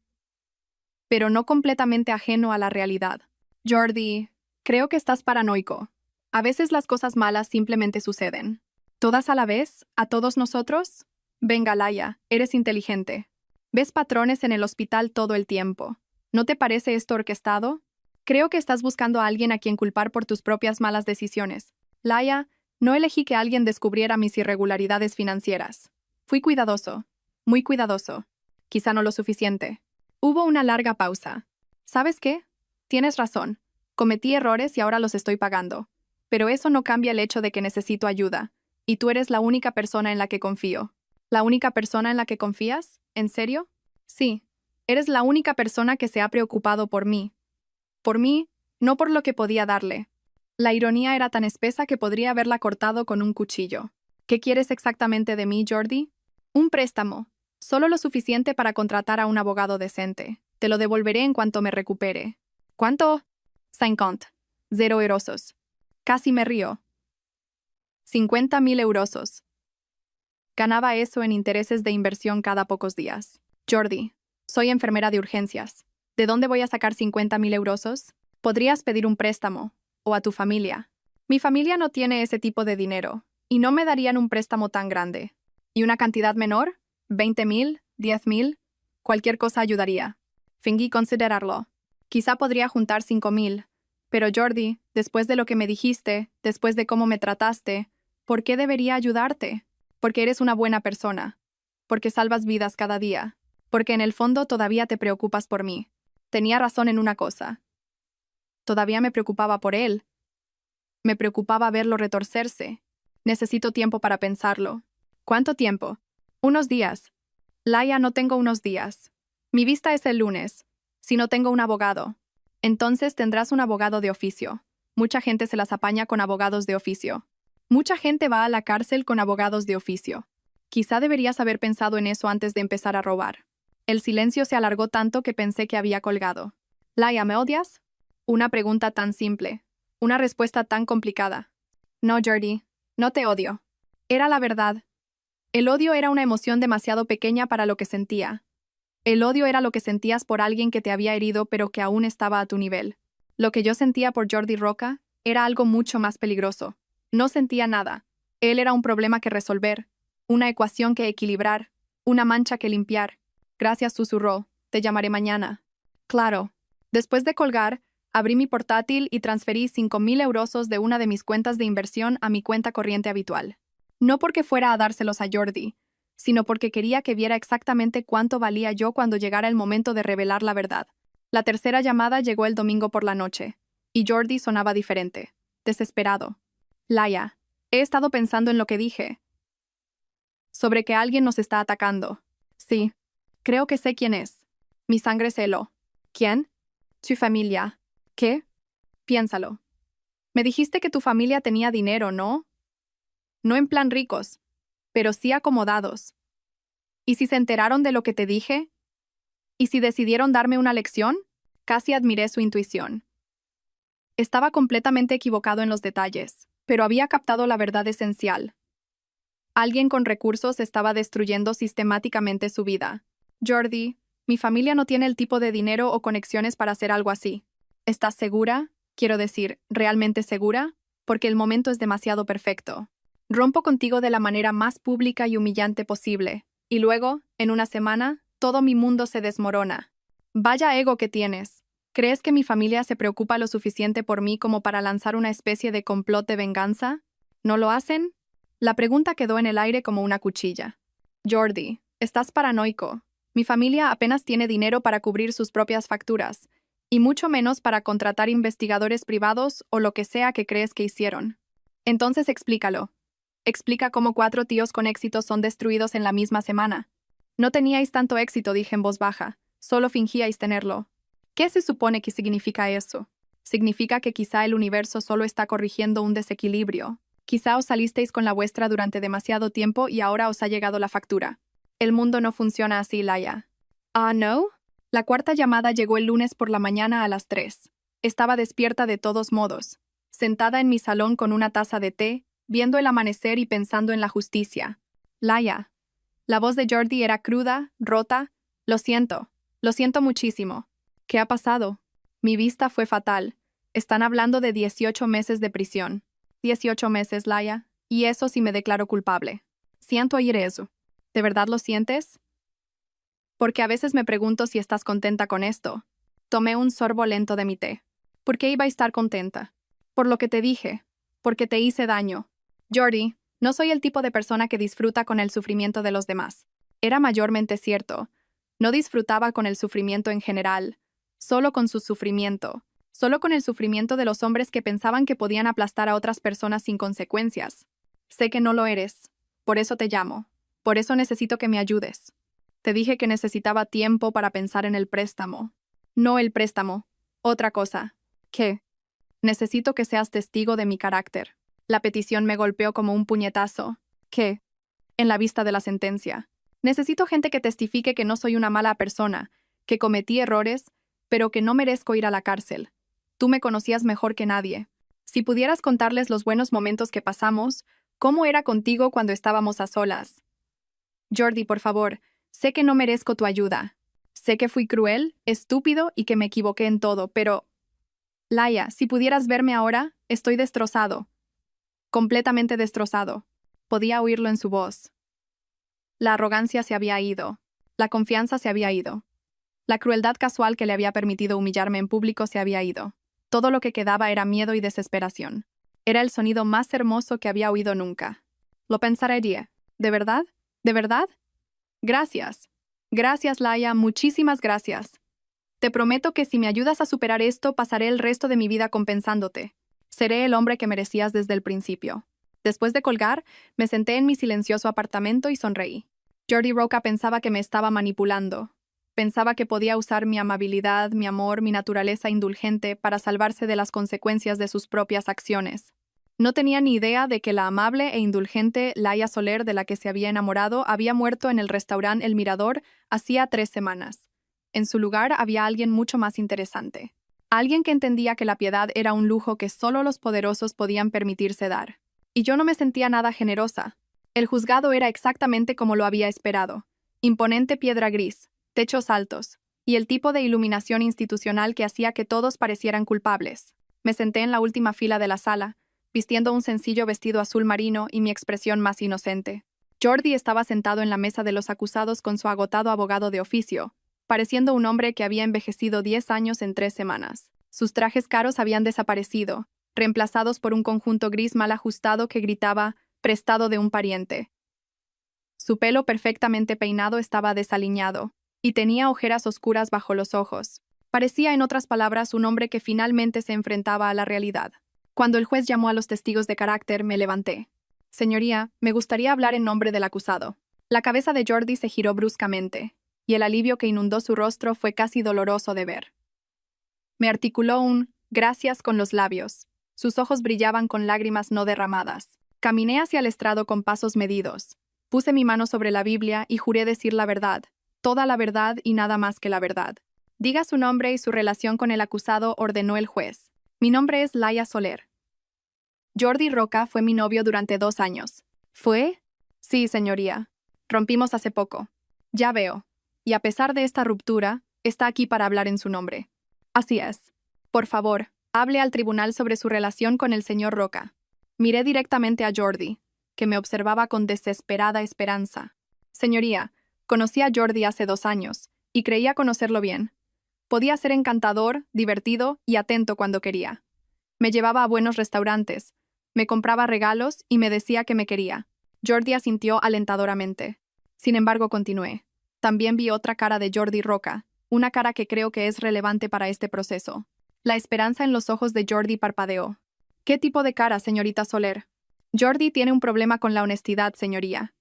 pero no completamente ajeno a la realidad. Jordi, creo que estás paranoico. A veces las cosas malas simplemente suceden. ¿Todas a la vez? ¿A todos nosotros? Venga, Laia, eres inteligente. Ves patrones en el hospital todo el tiempo. ¿No te parece esto orquestado? Creo que estás buscando a alguien a quien culpar por tus propias malas decisiones. Laia, no elegí que alguien descubriera mis irregularidades financieras. Fui cuidadoso. Muy cuidadoso. Quizá no lo suficiente. Hubo una larga pausa. ¿Sabes qué? Tienes razón. Cometí errores y ahora los estoy pagando. Pero eso no cambia el hecho de que necesito ayuda. Y tú eres la única persona en la que confío. ¿La única persona en la que confías? ¿En serio? Sí. Eres la única persona que se ha preocupado por mí. Por mí, no por lo que podía darle. La ironía era tan espesa que podría haberla cortado con un cuchillo. ¿Qué quieres exactamente de mí, Jordi? Un préstamo. Solo lo suficiente para contratar a un abogado decente. Te lo devolveré en cuanto me recupere. ¿Cuánto? 50. 0 eurosos. Casi me río. 50.000 eurosos. Ganaba eso en intereses de inversión cada pocos días. Jordi, soy enfermera de urgencias. ¿De dónde voy a sacar 50.000 eurosos? Podrías pedir un préstamo. O a tu familia. Mi familia no tiene ese tipo de dinero, y no me darían un préstamo tan grande. ¿Y una cantidad menor? 20.000, 10.000, cualquier cosa ayudaría. Fingí considerarlo. Quizá podría juntar 5.000. Pero Jordi, después de lo que me dijiste, después de cómo me trataste, ¿por qué debería ayudarte? Porque eres una buena persona. Porque salvas vidas cada día. Porque en el fondo todavía te preocupas por mí. Tenía razón en una cosa. Todavía me preocupaba por él. Me preocupaba verlo retorcerse. Necesito tiempo para pensarlo. ¿Cuánto tiempo? Unos días. Laia, no tengo unos días. Mi vista es el lunes. Si no tengo un abogado. Entonces tendrás un abogado de oficio. Mucha gente se las apaña con abogados de oficio. Mucha gente va a la cárcel con abogados de oficio. Quizá deberías haber pensado en eso antes de empezar a robar. El silencio se alargó tanto que pensé que había colgado. Laia, ¿me odias? Una pregunta tan simple. Una respuesta tan complicada. No, Jordi, no te odio. Era la verdad. El odio era una emoción demasiado pequeña para lo que sentía. El odio era lo que sentías por alguien que te había herido pero que aún estaba a tu nivel. Lo que yo sentía por Jordi Roca era algo mucho más peligroso. No sentía nada. Él era un problema que resolver, una ecuación que equilibrar, una mancha que limpiar. Gracias, susurró. Te llamaré mañana. Claro. Después de colgar, abrí mi portátil y transferí 5.000 eurosos de una de mis cuentas de inversión a mi cuenta corriente habitual. No porque fuera a dárselos a Jordi, sino porque quería que viera exactamente cuánto valía yo cuando llegara el momento de revelar la verdad. La tercera llamada llegó el domingo por la noche, y Jordi sonaba diferente, desesperado. Laia, he estado pensando en lo que dije. Sobre que alguien nos está atacando. Sí, creo que sé quién es. Mi sangre se heló. ¿Quién? Tu familia. ¿Qué? Piénsalo. Me dijiste que tu familia tenía dinero, ¿no? No en plan ricos, pero sí acomodados. ¿Y si se enteraron de lo que te dije? ¿Y si decidieron darme una lección? Casi admiré su intuición. Estaba completamente equivocado en los detalles, pero había captado la verdad esencial. Alguien con recursos estaba destruyendo sistemáticamente su vida. Jordi, mi familia no tiene el tipo de dinero o conexiones para hacer algo así. ¿Estás segura? Quiero decir, ¿realmente segura? Porque el momento es demasiado perfecto. Rompo contigo de la manera más pública y humillante posible. Y luego, en una semana, todo mi mundo se desmorona. Vaya ego que tienes. ¿Crees que mi familia se preocupa lo suficiente por mí como para lanzar una especie de complot de venganza? ¿No lo hacen? La pregunta quedó en el aire como una cuchilla. Jordi, estás paranoico. Mi familia apenas tiene dinero para cubrir sus propias facturas, y mucho menos para contratar investigadores privados o lo que sea que crees que hicieron. Entonces explícalo. Explica cómo 4 tíos con éxito son destruidos en la misma semana. No teníais tanto éxito, dije en voz baja. Solo fingíais tenerlo. ¿Qué se supone que significa eso? Significa que quizá el universo solo está corrigiendo un desequilibrio. Quizá os salisteis con la vuestra durante demasiado tiempo y ahora os ha llegado la factura. El mundo no funciona así, Laia. ¿Ah, no? La cuarta llamada llegó el lunes por la mañana a las 3. Estaba despierta de todos modos, sentada en mi salón con una taza de té, viendo el amanecer y pensando en la justicia. Laia. La voz de Jordi era cruda, rota. Lo siento muchísimo. ¿Qué ha pasado? Mi vista fue fatal. Están hablando de 18 meses de prisión. 18 meses, Laia, y eso si me declaro culpable. Siento oír eso. ¿De verdad lo sientes? Porque a veces me pregunto si estás contenta con esto. Tomé un sorbo lento de mi té. ¿Por qué iba a estar contenta? Por lo que te dije. Porque te hice daño. Jordi, no soy el tipo de persona que disfruta con el sufrimiento de los demás. Era mayormente cierto. No disfrutaba con el sufrimiento en general, solo con su sufrimiento. Solo con el sufrimiento de los hombres que pensaban que podían aplastar a otras personas sin consecuencias. Sé que no lo eres. Por eso te llamo. Por eso necesito que me ayudes. Te dije que necesitaba tiempo para pensar en el préstamo. No el préstamo. Otra cosa. ¿Qué? Necesito que seas testigo de mi carácter. La petición me golpeó como un puñetazo. ¿Qué? En la vista de la sentencia. Necesito gente que testifique que no soy una mala persona, que cometí errores, pero que no merezco ir a la cárcel. Tú me conocías mejor que nadie. Si pudieras contarles los buenos momentos que pasamos, ¿cómo era contigo cuando estábamos a solas? Jordi, por favor, sé que no merezco tu ayuda. Sé que fui cruel, estúpido y que me equivoqué en todo, pero... Laia, si pudieras verme ahora, estoy destrozado. Completamente destrozado. Podía oírlo en su voz. La arrogancia se había ido. La confianza se había ido. La crueldad casual que le había permitido humillarme en público se había ido. Todo lo que quedaba era miedo y desesperación. Era el sonido más hermoso que había oído nunca. Lo pensaría. ¿De verdad? ¿De verdad? Gracias. Gracias, Laia, muchísimas gracias. Te prometo que si me ayudas a superar esto, pasaré el resto de mi vida compensándote. Seré el hombre que merecías desde el principio. Después de colgar, me senté en mi silencioso apartamento y sonreí. Jordi Roca pensaba que me estaba manipulando. Pensaba que podía usar mi amabilidad, mi amor, mi naturaleza indulgente para salvarse de las consecuencias de sus propias acciones. No tenía ni idea de que la amable e indulgente Laia Soler de la que se había enamorado había muerto en el restaurante El Mirador hacía 3 semanas. En su lugar había alguien mucho más interesante. Alguien que entendía que la piedad era un lujo que solo los poderosos podían permitirse dar. Y yo no me sentía nada generosa. El juzgado era exactamente como lo había esperado. Imponente piedra gris, techos altos, y el tipo de iluminación institucional que hacía que todos parecieran culpables. Me senté en la última fila de la sala, vistiendo un sencillo vestido azul marino y mi expresión más inocente. Jordi estaba sentado en la mesa de los acusados con su agotado abogado de oficio, pareciendo un hombre que había envejecido 10 años en 3 semanas. Sus trajes caros habían desaparecido, reemplazados por un conjunto gris mal ajustado que gritaba, prestado de un pariente. Su pelo perfectamente peinado estaba desaliñado, y tenía ojeras oscuras bajo los ojos. Parecía, en otras palabras, un hombre que finalmente se enfrentaba a la realidad. Cuando el juez llamó a los testigos de carácter, me levanté. Señoría, me gustaría hablar en nombre del acusado. La cabeza de Jordi se giró bruscamente, y el alivio que inundó su rostro fue casi doloroso de ver. Me articuló un «gracias» con los labios. Sus ojos brillaban con lágrimas no derramadas. Caminé hacia el estrado con pasos medidos. Puse mi mano sobre la Biblia y juré decir la verdad, toda la verdad y nada más que la verdad. Diga su nombre y su relación con el acusado, ordenó el juez. Mi nombre es Laia Soler. Jordi Roca fue mi novio durante 2 años. ¿Fue? Sí, señoría. Rompimos hace poco. Ya veo. Y a pesar de esta ruptura, está aquí para hablar en su nombre. Así es. Por favor, hable al tribunal sobre su relación con el señor Roca. Miré directamente a Jordi, que me observaba con desesperada esperanza. Señoría, conocí a Jordi hace 2 años, y creía conocerlo bien. Podía ser encantador, divertido y atento cuando quería. Me llevaba a buenos restaurantes, me compraba regalos y me decía que me quería. Jordi asintió alentadoramente. Sin embargo, continué. También vi otra cara de Jordi Roca, una cara que creo que es relevante para este proceso. La esperanza en los ojos de Jordi parpadeó. ¿Qué tipo de cara, señorita Soler? Jordi tiene un problema con la honestidad, señoría.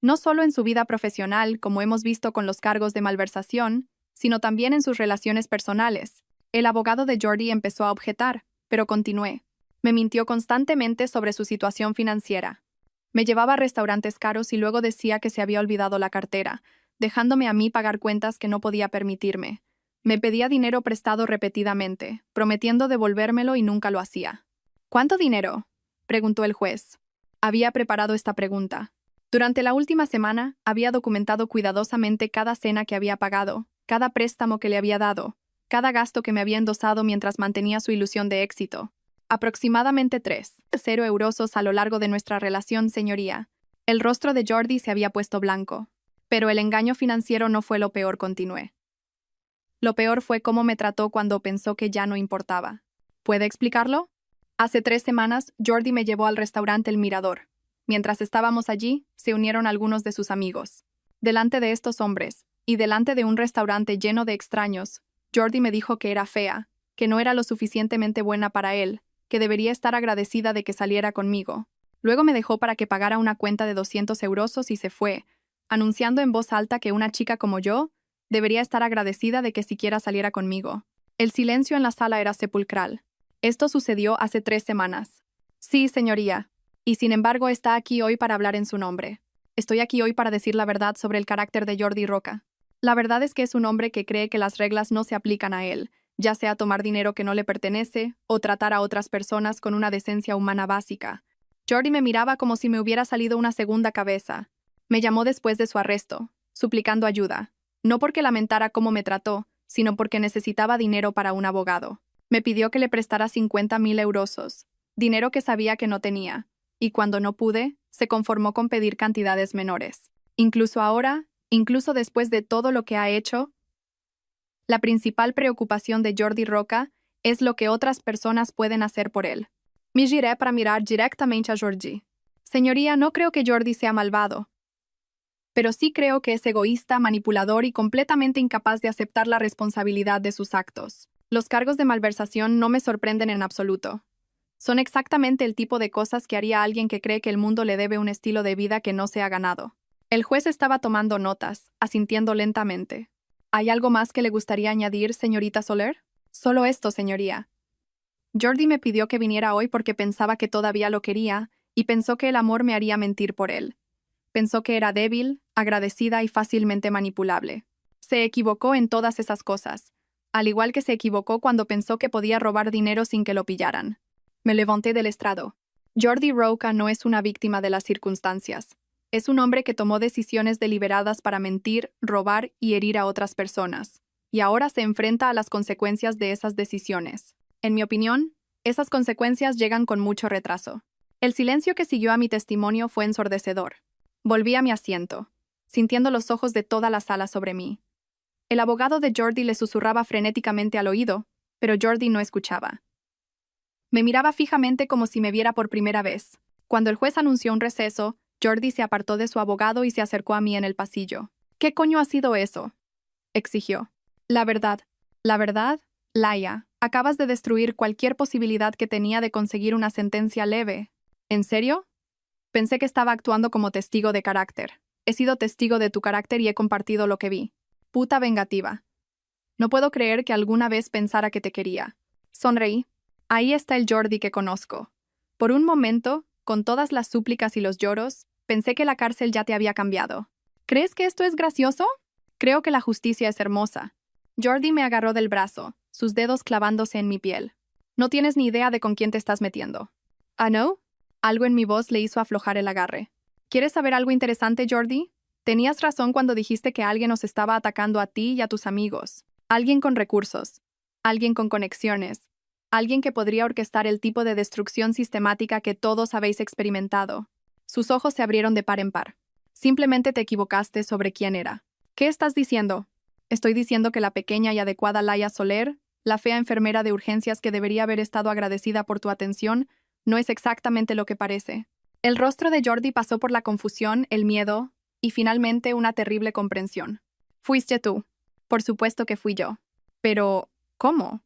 No solo en su vida profesional, como hemos visto con los cargos de malversación, sino también en sus relaciones personales. El abogado de Jordi empezó a objetar, pero continué. Me mintió constantemente sobre su situación financiera. Me llevaba a restaurantes caros y luego decía que se había olvidado la cartera, dejándome a mí pagar cuentas que no podía permitirme. Me pedía dinero prestado repetidamente, prometiendo devolvérmelo y nunca lo hacía. ¿Cuánto dinero?, preguntó el juez. Había preparado esta pregunta. Durante la última semana, había documentado cuidadosamente cada cena que había pagado, cada préstamo que le había dado, cada gasto que me había endosado mientras mantenía su ilusión de éxito. Aproximadamente 3,0 euros a lo largo de nuestra relación, señoría. El rostro de Jordi se había puesto blanco. Pero el engaño financiero no fue lo peor, continué. Lo peor fue cómo me trató cuando pensó que ya no importaba. ¿Puede explicarlo? Hace 3 semanas, Jordi me llevó al restaurante El Mirador. Mientras estábamos allí, se unieron algunos de sus amigos. Delante de estos hombres, y delante de un restaurante lleno de extraños, Jordi me dijo que era fea, que no era lo suficientemente buena para él, que debería estar agradecida de que saliera conmigo. Luego me dejó para que pagara una cuenta de 200 euros y se fue, anunciando en voz alta que una chica como yo debería estar agradecida de que siquiera saliera conmigo. El silencio en la sala era sepulcral. Esto sucedió hace 3 semanas. Sí, señoría. Y sin embargo está aquí hoy para hablar en su nombre. Estoy aquí hoy para decir la verdad sobre el carácter de Jordi Roca. La verdad es que es un hombre que cree que las reglas no se aplican a él, ya sea tomar dinero que no le pertenece o tratar a otras personas con una decencia humana básica. Jordi me miraba como si me hubiera salido una segunda cabeza. Me llamó después de su arresto, suplicando ayuda. No porque lamentara cómo me trató, sino porque necesitaba dinero para un abogado. Me pidió que le prestara 50.000 euros, dinero que sabía que no tenía, y cuando no pude, se conformó con pedir cantidades menores. Incluso ahora, incluso después de todo lo que ha hecho, la principal preocupación de Jordi Roca es lo que otras personas pueden hacer por él. Me giré para mirar directamente a Jordi. Señoría, no creo que Jordi sea malvado, pero sí creo que es egoísta, manipulador y completamente incapaz de aceptar la responsabilidad de sus actos. Los cargos de malversación no me sorprenden en absoluto. Son exactamente el tipo de cosas que haría alguien que cree que el mundo le debe un estilo de vida que no se ha ganado. El juez estaba tomando notas, asintiendo lentamente. ¿Hay algo más que le gustaría añadir, señorita Soler? Solo esto, señoría. Jordi me pidió que viniera hoy porque pensaba que todavía lo quería y pensó que el amor me haría mentir por él. Pensó que era débil, agradecida y fácilmente manipulable. Se equivocó en todas esas cosas, al igual que se equivocó cuando pensó que podía robar dinero sin que lo pillaran. Me levanté del estrado. Jordi Roca no es una víctima de las circunstancias. Es un hombre que tomó decisiones deliberadas para mentir, robar y herir a otras personas, y ahora se enfrenta a las consecuencias de esas decisiones. En mi opinión, esas consecuencias llegan con mucho retraso. El silencio que siguió a mi testimonio fue ensordecedor. Volví a mi asiento, sintiendo los ojos de toda la sala sobre mí. El abogado de Jordi le susurraba frenéticamente al oído, pero Jordi no escuchaba. Me miraba fijamente como si me viera por primera vez. Cuando el juez anunció un receso, Jordi se apartó de su abogado y se acercó a mí en el pasillo. ¿Qué coño ha sido eso?, exigió. La verdad, Laia, acabas de destruir cualquier posibilidad que tenía de conseguir una sentencia leve. ¿En serio? Pensé que estaba actuando como testigo de carácter. He sido testigo de tu carácter y he compartido lo que vi. Puta vengativa. No puedo creer que alguna vez pensara que te quería. Sonreí. Ahí está el Jordi que conozco. Por un momento, con todas las súplicas y los lloros, pensé que la cárcel ya te había cambiado. ¿Crees que esto es gracioso? Creo que la justicia es hermosa. Jordi me agarró del brazo, sus dedos clavándose en mi piel. No tienes ni idea de con quién te estás metiendo. ¿Ah, no? Algo en mi voz le hizo aflojar el agarre. ¿Quieres saber algo interesante, Jordi? Tenías razón cuando dijiste que alguien nos estaba atacando a ti y a tus amigos. Alguien con recursos. Alguien con conexiones. Alguien que podría orquestar el tipo de destrucción sistemática que todos habéis experimentado. Sus ojos se abrieron de par en par. Simplemente te equivocaste sobre quién era. ¿Qué estás diciendo? Estoy diciendo que la pequeña y adecuada Laia Soler, la fea enfermera de urgencias que debería haber estado agradecida por tu atención, no es exactamente lo que parece. El rostro de Jordi pasó por la confusión, el miedo y finalmente una terrible comprensión. Fuiste tú. Por supuesto que fui yo. Pero, ¿cómo?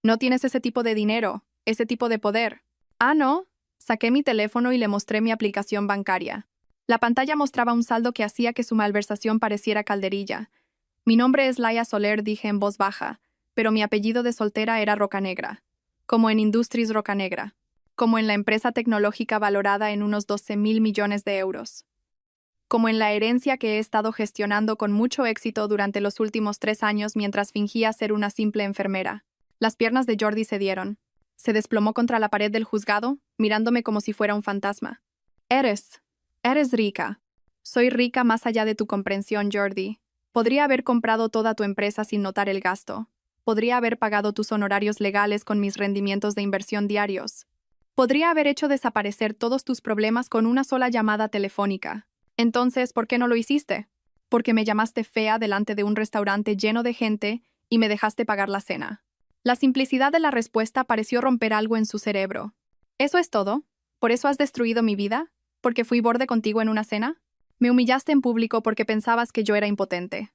No tienes ese tipo de dinero, ese tipo de poder. Ah, ¿no? Saqué mi teléfono y le mostré mi aplicación bancaria. La pantalla mostraba un saldo que hacía que su malversación pareciera calderilla. Mi nombre es Laia Soler, dije en voz baja, pero mi apellido de soltera era Rocanegra. Como en Industries Rocanegra. Como en la empresa tecnológica valorada en unos 12.000 millones de euros. Como en la herencia que he estado gestionando con mucho éxito durante los últimos 3 años mientras fingía ser una simple enfermera. Las piernas de Jordi cedieron. Se desplomó contra la pared del juzgado, mirándome como si fuera un fantasma. Eres rica. Soy rica más allá de tu comprensión, Jordi. Podría haber comprado toda tu empresa sin notar el gasto. Podría haber pagado tus honorarios legales con mis rendimientos de inversión diarios. Podría haber hecho desaparecer todos tus problemas con una sola llamada telefónica. Entonces, ¿por qué no lo hiciste? Porque me llamaste fea delante de un restaurante lleno de gente y me dejaste pagar la cena. La simplicidad de la respuesta pareció romper algo en su cerebro. ¿Eso es todo? ¿Por eso has destruido mi vida? ¿Porque fui borde contigo en una cena? Me humillaste en público porque pensabas que yo era impotente.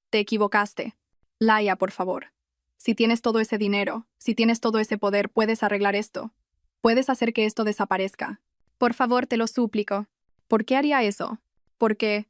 Te equivocaste. Laia, por favor. Si tienes todo ese dinero, si tienes todo ese poder, puedes arreglar esto. Puedes hacer que esto desaparezca. Por favor, te lo suplico. ¿Por qué haría eso? Porque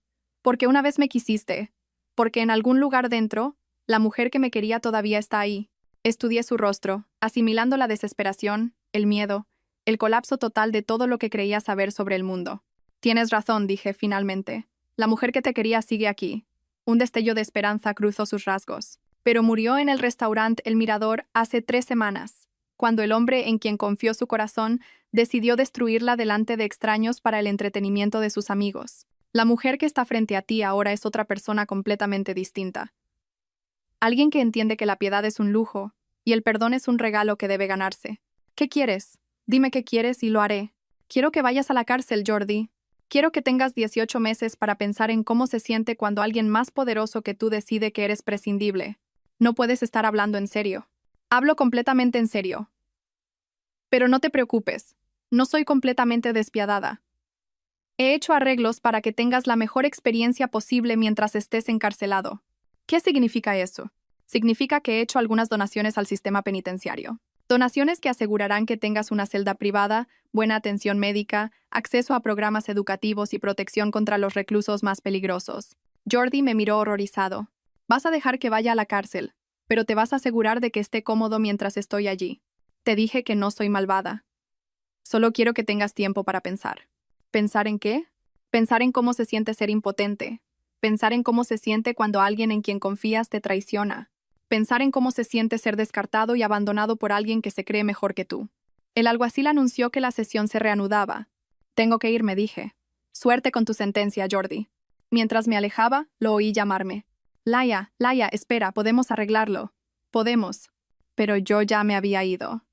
una vez me quisiste. Porque en algún lugar dentro, la mujer que me quería todavía está ahí. Estudié su rostro, asimilando la desesperación, el miedo, el colapso total de todo lo que creía saber sobre el mundo. Tienes razón, dije finalmente. La mujer que te quería sigue aquí. Un destello de esperanza cruzó sus rasgos. Pero murió en el restaurante El Mirador hace 3 semanas, cuando el hombre en quien confió su corazón decidió destruirla delante de extraños para el entretenimiento de sus amigos. La mujer que está frente a ti ahora es otra persona completamente distinta. Alguien que entiende que la piedad es un lujo y el perdón es un regalo que debe ganarse. ¿Qué quieres? Dime qué quieres y lo haré. Quiero que vayas a la cárcel, Jordi. Quiero que tengas 18 meses para pensar en cómo se siente cuando alguien más poderoso que tú decide que eres prescindible. No puedes estar hablando en serio. Hablo completamente en serio. Pero no te preocupes. No soy completamente despiadada. He hecho arreglos para que tengas la mejor experiencia posible mientras estés encarcelado. ¿Qué significa eso? Significa que he hecho algunas donaciones al sistema penitenciario. Donaciones que asegurarán que tengas una celda privada, buena atención médica, acceso a programas educativos y protección contra los reclusos más peligrosos. Jordi me miró horrorizado. Vas a dejar que vaya a la cárcel, pero te vas a asegurar de que esté cómodo mientras estoy allí. Te dije que no soy malvada. Solo quiero que tengas tiempo para pensar. ¿Pensar en qué? Pensar en cómo se siente ser impotente. Pensar en cómo se siente cuando alguien en quien confías te traiciona. Pensar en cómo se siente ser descartado y abandonado por alguien que se cree mejor que tú. El alguacil anunció que la sesión se reanudaba. Tengo que irme, dije. Suerte con tu sentencia, Jordi. Mientras me alejaba, lo oí llamarme. Laia, espera, podemos arreglarlo. Podemos. Pero yo ya me había ido.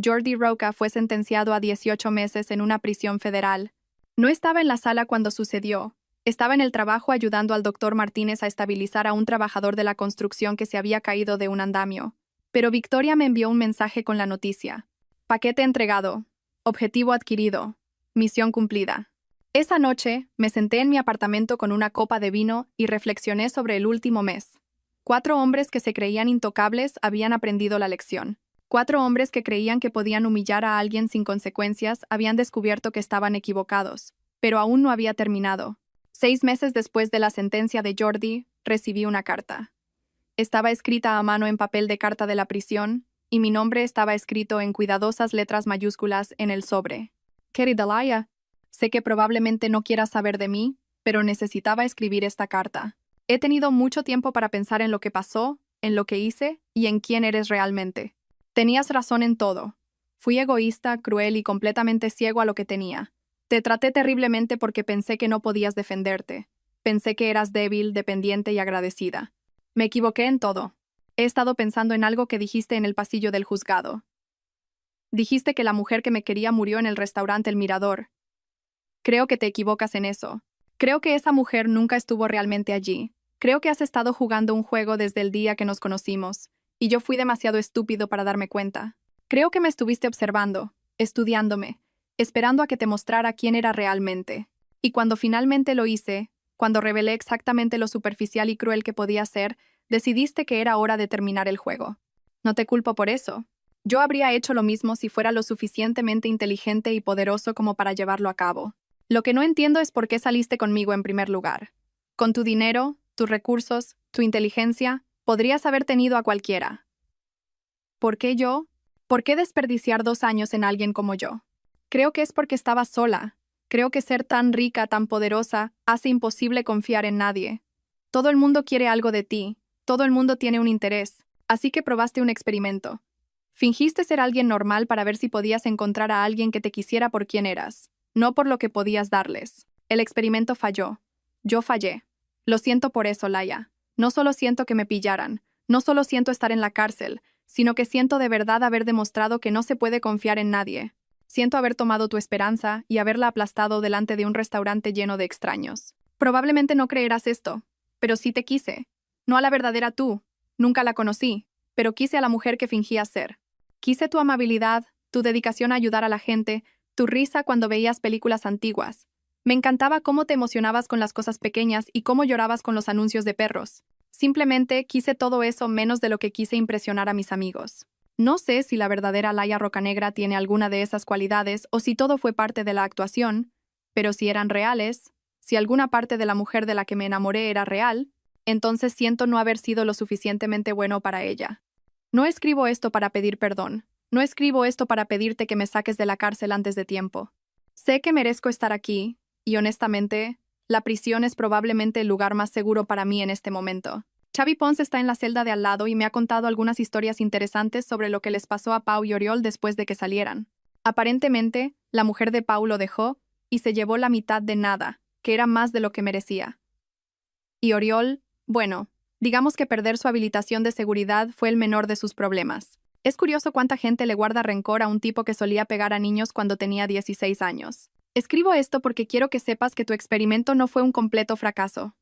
Jordi Roca fue sentenciado a 18 meses en una prisión federal. No estaba en la sala cuando sucedió. Estaba en el trabajo ayudando al doctor Martínez a estabilizar a un trabajador de la construcción que se había caído de un andamio. Pero Victoria me envió un mensaje con la noticia. Paquete entregado. Objetivo adquirido. Misión cumplida. Esa noche, me senté en mi apartamento con una copa de vino y reflexioné sobre el último mes. 4 hombres que se creían intocables habían aprendido la lección. 4 hombres que creían que podían humillar a alguien sin consecuencias habían descubierto que estaban equivocados. Pero aún no había terminado. 6 meses después de la sentencia de Jordi, recibí una carta. Estaba escrita a mano en papel de carta de la prisión, y mi nombre estaba escrito en cuidadosas letras mayúsculas en el sobre. Querida Laia, sé que probablemente no quieras saber de mí, pero necesitaba escribir esta carta. He tenido mucho tiempo para pensar en lo que pasó, en lo que hice y en quién eres realmente. Tenías razón en todo. Fui egoísta, cruel y completamente ciego a lo que tenía. Te traté terriblemente porque pensé que no podías defenderte. Pensé que eras débil, dependiente y agradecida. Me equivoqué en todo. He estado pensando en algo que dijiste en el pasillo del juzgado. Dijiste que la mujer que me quería murió en el restaurante El Mirador. Creo que te equivocas en eso. Creo que esa mujer nunca estuvo realmente allí. Creo que has estado jugando un juego desde el día que nos conocimos, y yo fui demasiado estúpido para darme cuenta. Creo que me estuviste observando, estudiándome, esperando a que te mostrara quién era realmente. Y cuando finalmente lo hice, cuando revelé exactamente lo superficial y cruel que podía ser, decidiste que era hora de terminar el juego. No te culpo por eso. Yo habría hecho lo mismo si fuera lo suficientemente inteligente y poderoso como para llevarlo a cabo. Lo que no entiendo es por qué saliste conmigo en primer lugar. Con tu dinero, tus recursos, tu inteligencia, podrías haber tenido a cualquiera. ¿Por qué yo? ¿Por qué desperdiciar 2 años en alguien como yo? Creo que es porque estaba sola. Creo que ser tan rica, tan poderosa, hace imposible confiar en nadie. Todo el mundo quiere algo de ti. Todo el mundo tiene un interés. Así que probaste un experimento. Fingiste ser alguien normal para ver si podías encontrar a alguien que te quisiera por quien eras, no por lo que podías darles. El experimento falló. Yo fallé. Lo siento por eso, Laia. No solo siento que me pillaran, no solo siento estar en la cárcel, sino que siento de verdad haber demostrado que no se puede confiar en nadie. Siento haber tomado tu esperanza y haberla aplastado delante de un restaurante lleno de extraños. Probablemente no creerás esto, pero sí te quise. No a la verdadera tú. Nunca la conocí, pero quise a la mujer que fingías ser. Quise tu amabilidad, tu dedicación a ayudar a la gente, tu risa cuando veías películas antiguas. Me encantaba cómo te emocionabas con las cosas pequeñas y cómo llorabas con los anuncios de perros. Simplemente quise todo eso menos de lo que quise impresionar a mis amigos. No sé si la verdadera Laia Rocanegra tiene alguna de esas cualidades o si todo fue parte de la actuación, pero si eran reales, si alguna parte de la mujer de la que me enamoré era real, entonces siento no haber sido lo suficientemente bueno para ella. No escribo esto para pedir perdón. No escribo esto para pedirte que me saques de la cárcel antes de tiempo. Sé que merezco estar aquí, y honestamente, la prisión es probablemente el lugar más seguro para mí en este momento. Xavi Pons está en la celda de al lado y me ha contado algunas historias interesantes sobre lo que les pasó a Pau y Oriol después de que salieran. Aparentemente, la mujer de Pau lo dejó y se llevó la mitad de nada, que era más de lo que merecía. Y Oriol, bueno, digamos que perder su habilitación de seguridad fue el menor de sus problemas. Es curioso cuánta gente le guarda rencor a un tipo que solía pegar a niños cuando tenía 16 años. Escribo esto porque quiero que sepas que tu experimento no fue un completo fracaso.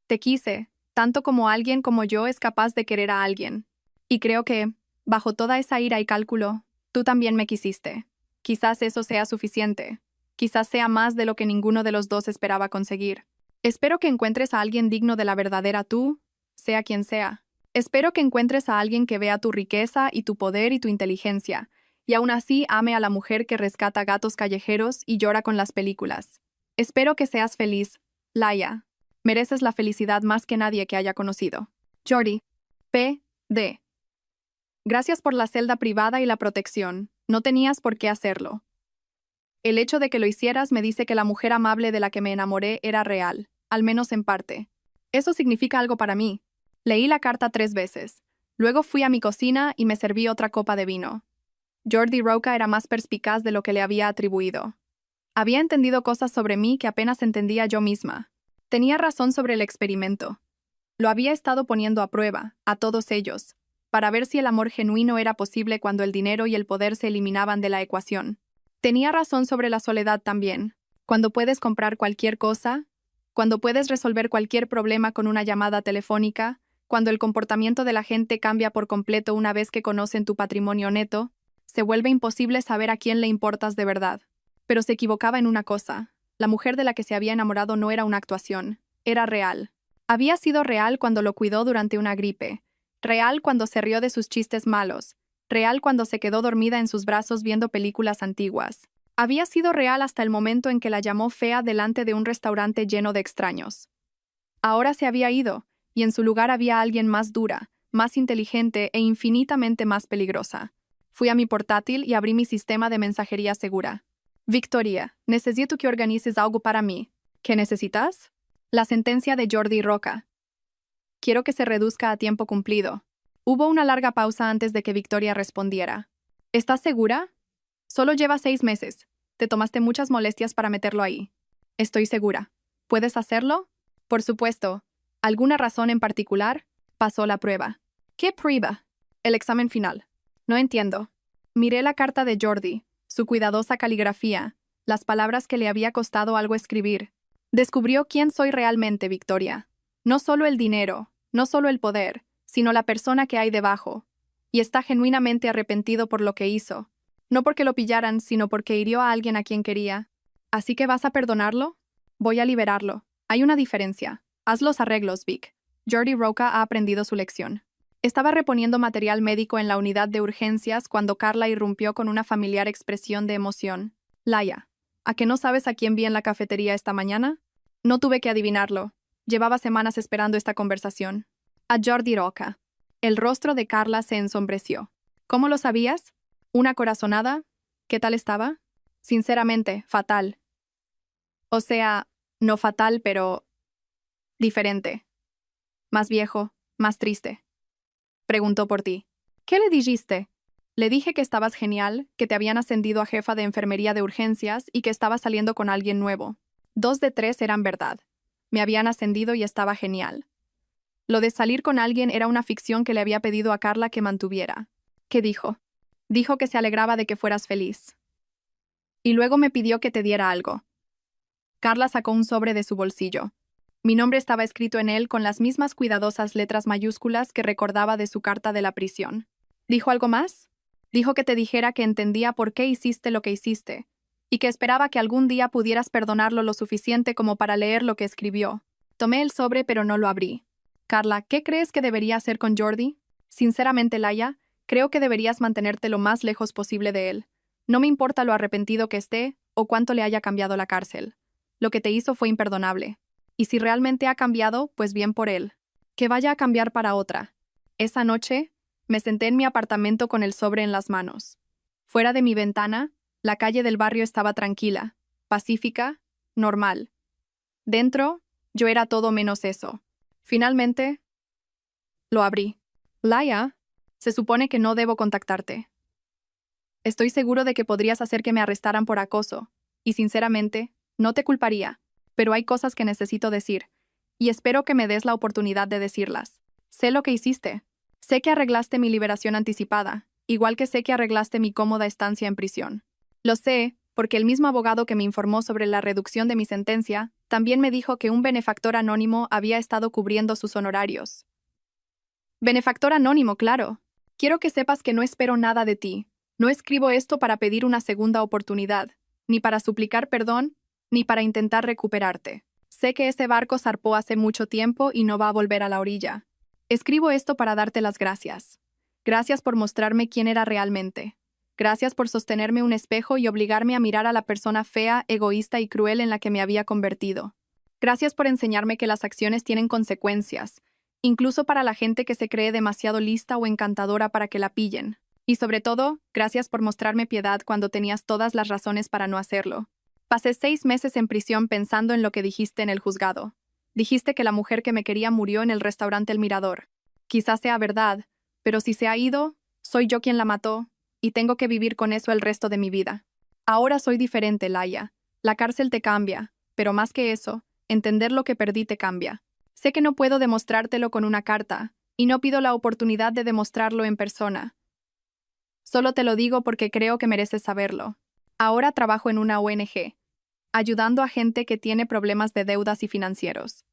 Te quise, tanto como alguien como yo es capaz de querer a alguien. Y creo que, bajo toda esa ira y cálculo, tú también me quisiste. Quizás eso sea suficiente. Quizás sea más de lo que ninguno de los dos esperaba conseguir. Espero que encuentres a alguien digno de la verdadera tú, sea quien sea. Espero que encuentres a alguien que vea tu riqueza y tu poder y tu inteligencia, y aún así ame a la mujer que rescata gatos callejeros y llora con las películas. Espero que seas feliz, Laia. Mereces la felicidad más que nadie que haya conocido. Jordi. P.D. Gracias por la celda privada y la protección. No tenías por qué hacerlo. El hecho de que lo hicieras me dice que la mujer amable de la que me enamoré era real, al menos en parte. Eso significa algo para mí. Leí la carta 3 veces. Luego fui a mi cocina y me serví otra copa de vino. Jordi Roca era más perspicaz de lo que le había atribuido. Había entendido cosas sobre mí que apenas entendía yo misma. Tenía razón sobre el experimento. Lo había estado poniendo a prueba, a todos ellos, para ver si el amor genuino era posible cuando el dinero y el poder se eliminaban de la ecuación. Tenía razón sobre la soledad también. Cuando puedes comprar cualquier cosa, cuando puedes resolver cualquier problema con una llamada telefónica, cuando el comportamiento de la gente cambia por completo una vez que conocen tu patrimonio neto, se vuelve imposible saber a quién le importas de verdad. Pero se equivocaba en una cosa. La mujer de la que se había enamorado no era una actuación, era real. Había sido real cuando lo cuidó durante una gripe, real cuando se rió de sus chistes malos, real cuando se quedó dormida en sus brazos viendo películas antiguas. Había sido real hasta el momento en que la llamó fea delante de un restaurante lleno de extraños. Ahora se había ido, y en su lugar había alguien más dura, más inteligente e infinitamente más peligrosa. Fui a mi portátil y abrí mi sistema de mensajería segura. Victoria, necesito que organices algo para mí. ¿Qué necesitas? La sentencia de Jordi Roca. Quiero que se reduzca a tiempo cumplido. Hubo una larga pausa antes de que Victoria respondiera. ¿Estás segura? Solo lleva 6 meses. Te tomaste muchas molestias para meterlo ahí. Estoy segura. ¿Puedes hacerlo? Por supuesto. ¿Alguna razón en particular? Pasó la prueba. ¿Qué prueba? El examen final. No entiendo. Miré la carta de Jordi, su cuidadosa caligrafía, las palabras que le había costado algo escribir. Descubrió quién soy realmente, Victoria. No solo el dinero, no solo el poder, sino la persona que hay debajo. Y está genuinamente arrepentido por lo que hizo. No porque lo pillaran, sino porque hirió a alguien a quien quería. ¿Así que vas a perdonarlo? Voy a liberarlo. Hay una diferencia. Haz los arreglos, Vic. Jordi Roca ha aprendido su lección. Estaba reponiendo material médico en la unidad de urgencias cuando Carla irrumpió con una familiar expresión de emoción. Laia, ¿a que no sabes a quién vi en la cafetería esta mañana? No tuve que adivinarlo. Llevaba semanas esperando esta conversación. A Jordi Roca. El rostro de Carla se ensombreció. ¿Cómo lo sabías? ¿Una corazonada? ¿Qué tal estaba? Sinceramente, fatal. O sea, no fatal, pero diferente. Más viejo, más triste. Preguntó por ti. ¿Qué le dijiste? Le dije que estabas genial, que te habían ascendido a jefa de enfermería de urgencias y que estabas saliendo con alguien nuevo. 2 de 3 eran verdad. Me habían ascendido y estaba genial. Lo de salir con alguien era una ficción que le había pedido a Carla que mantuviera. ¿Qué dijo? Dijo que se alegraba de que fueras feliz. Y luego me pidió que te diera algo. Carla sacó un sobre de su bolsillo. Mi nombre estaba escrito en él con las mismas cuidadosas letras mayúsculas que recordaba de su carta de la prisión. ¿Dijo algo más? Dijo que te dijera que entendía por qué hiciste lo que hiciste, y que esperaba que algún día pudieras perdonarlo lo suficiente como para leer lo que escribió. Tomé el sobre pero no lo abrí. Carla, ¿qué crees que debería hacer con Jordi? Sinceramente, Laia, creo que deberías mantenerte lo más lejos posible de él. No me importa lo arrepentido que esté o cuánto le haya cambiado la cárcel. Lo que te hizo fue imperdonable. Y si realmente ha cambiado, pues bien por él. Que vaya a cambiar para otra. Esa noche, me senté en mi apartamento con el sobre en las manos. Fuera de mi ventana, la calle del barrio estaba tranquila, pacífica, normal. Dentro, yo era todo menos eso. Finalmente, lo abrí. Laia, se supone que no debo contactarte. Estoy seguro de que podrías hacer que me arrestaran por acoso, y sinceramente, no te culparía, pero hay cosas que necesito decir, y espero que me des la oportunidad de decirlas. Sé lo que hiciste. Sé que arreglaste mi liberación anticipada, igual que sé que arreglaste mi cómoda estancia en prisión. Lo sé, porque el mismo abogado que me informó sobre la reducción de mi sentencia, también me dijo que un benefactor anónimo había estado cubriendo sus honorarios. Benefactor anónimo, claro. Quiero que sepas que no espero nada de ti. No escribo esto para pedir una segunda oportunidad, ni para suplicar perdón, ni para intentar recuperarte. Sé que ese barco zarpó hace mucho tiempo y no va a volver a la orilla. Escribo esto para darte las gracias. Gracias por mostrarme quién era realmente. Gracias por sostenerme un espejo y obligarme a mirar a la persona fea, egoísta y cruel en la que me había convertido. Gracias por enseñarme que las acciones tienen consecuencias, incluso para la gente que se cree demasiado lista o encantadora para que la pillen. Y sobre todo, gracias por mostrarme piedad cuando tenías todas las razones para no hacerlo. Pasé 6 meses en prisión pensando en lo que dijiste en el juzgado. Dijiste que la mujer que me quería murió en el restaurante El Mirador. Quizás sea verdad, pero si se ha ido, soy yo quien la mató, y tengo que vivir con eso el resto de mi vida. Ahora soy diferente, Laia. La cárcel te cambia, pero más que eso, entender lo que perdí te cambia. Sé que no puedo demostrártelo con una carta, y no pido la oportunidad de demostrarlo en persona. Solo te lo digo porque creo que mereces saberlo. Ahora trabajo en una ONG, ayudando a gente que tiene problemas de deudas y financieros.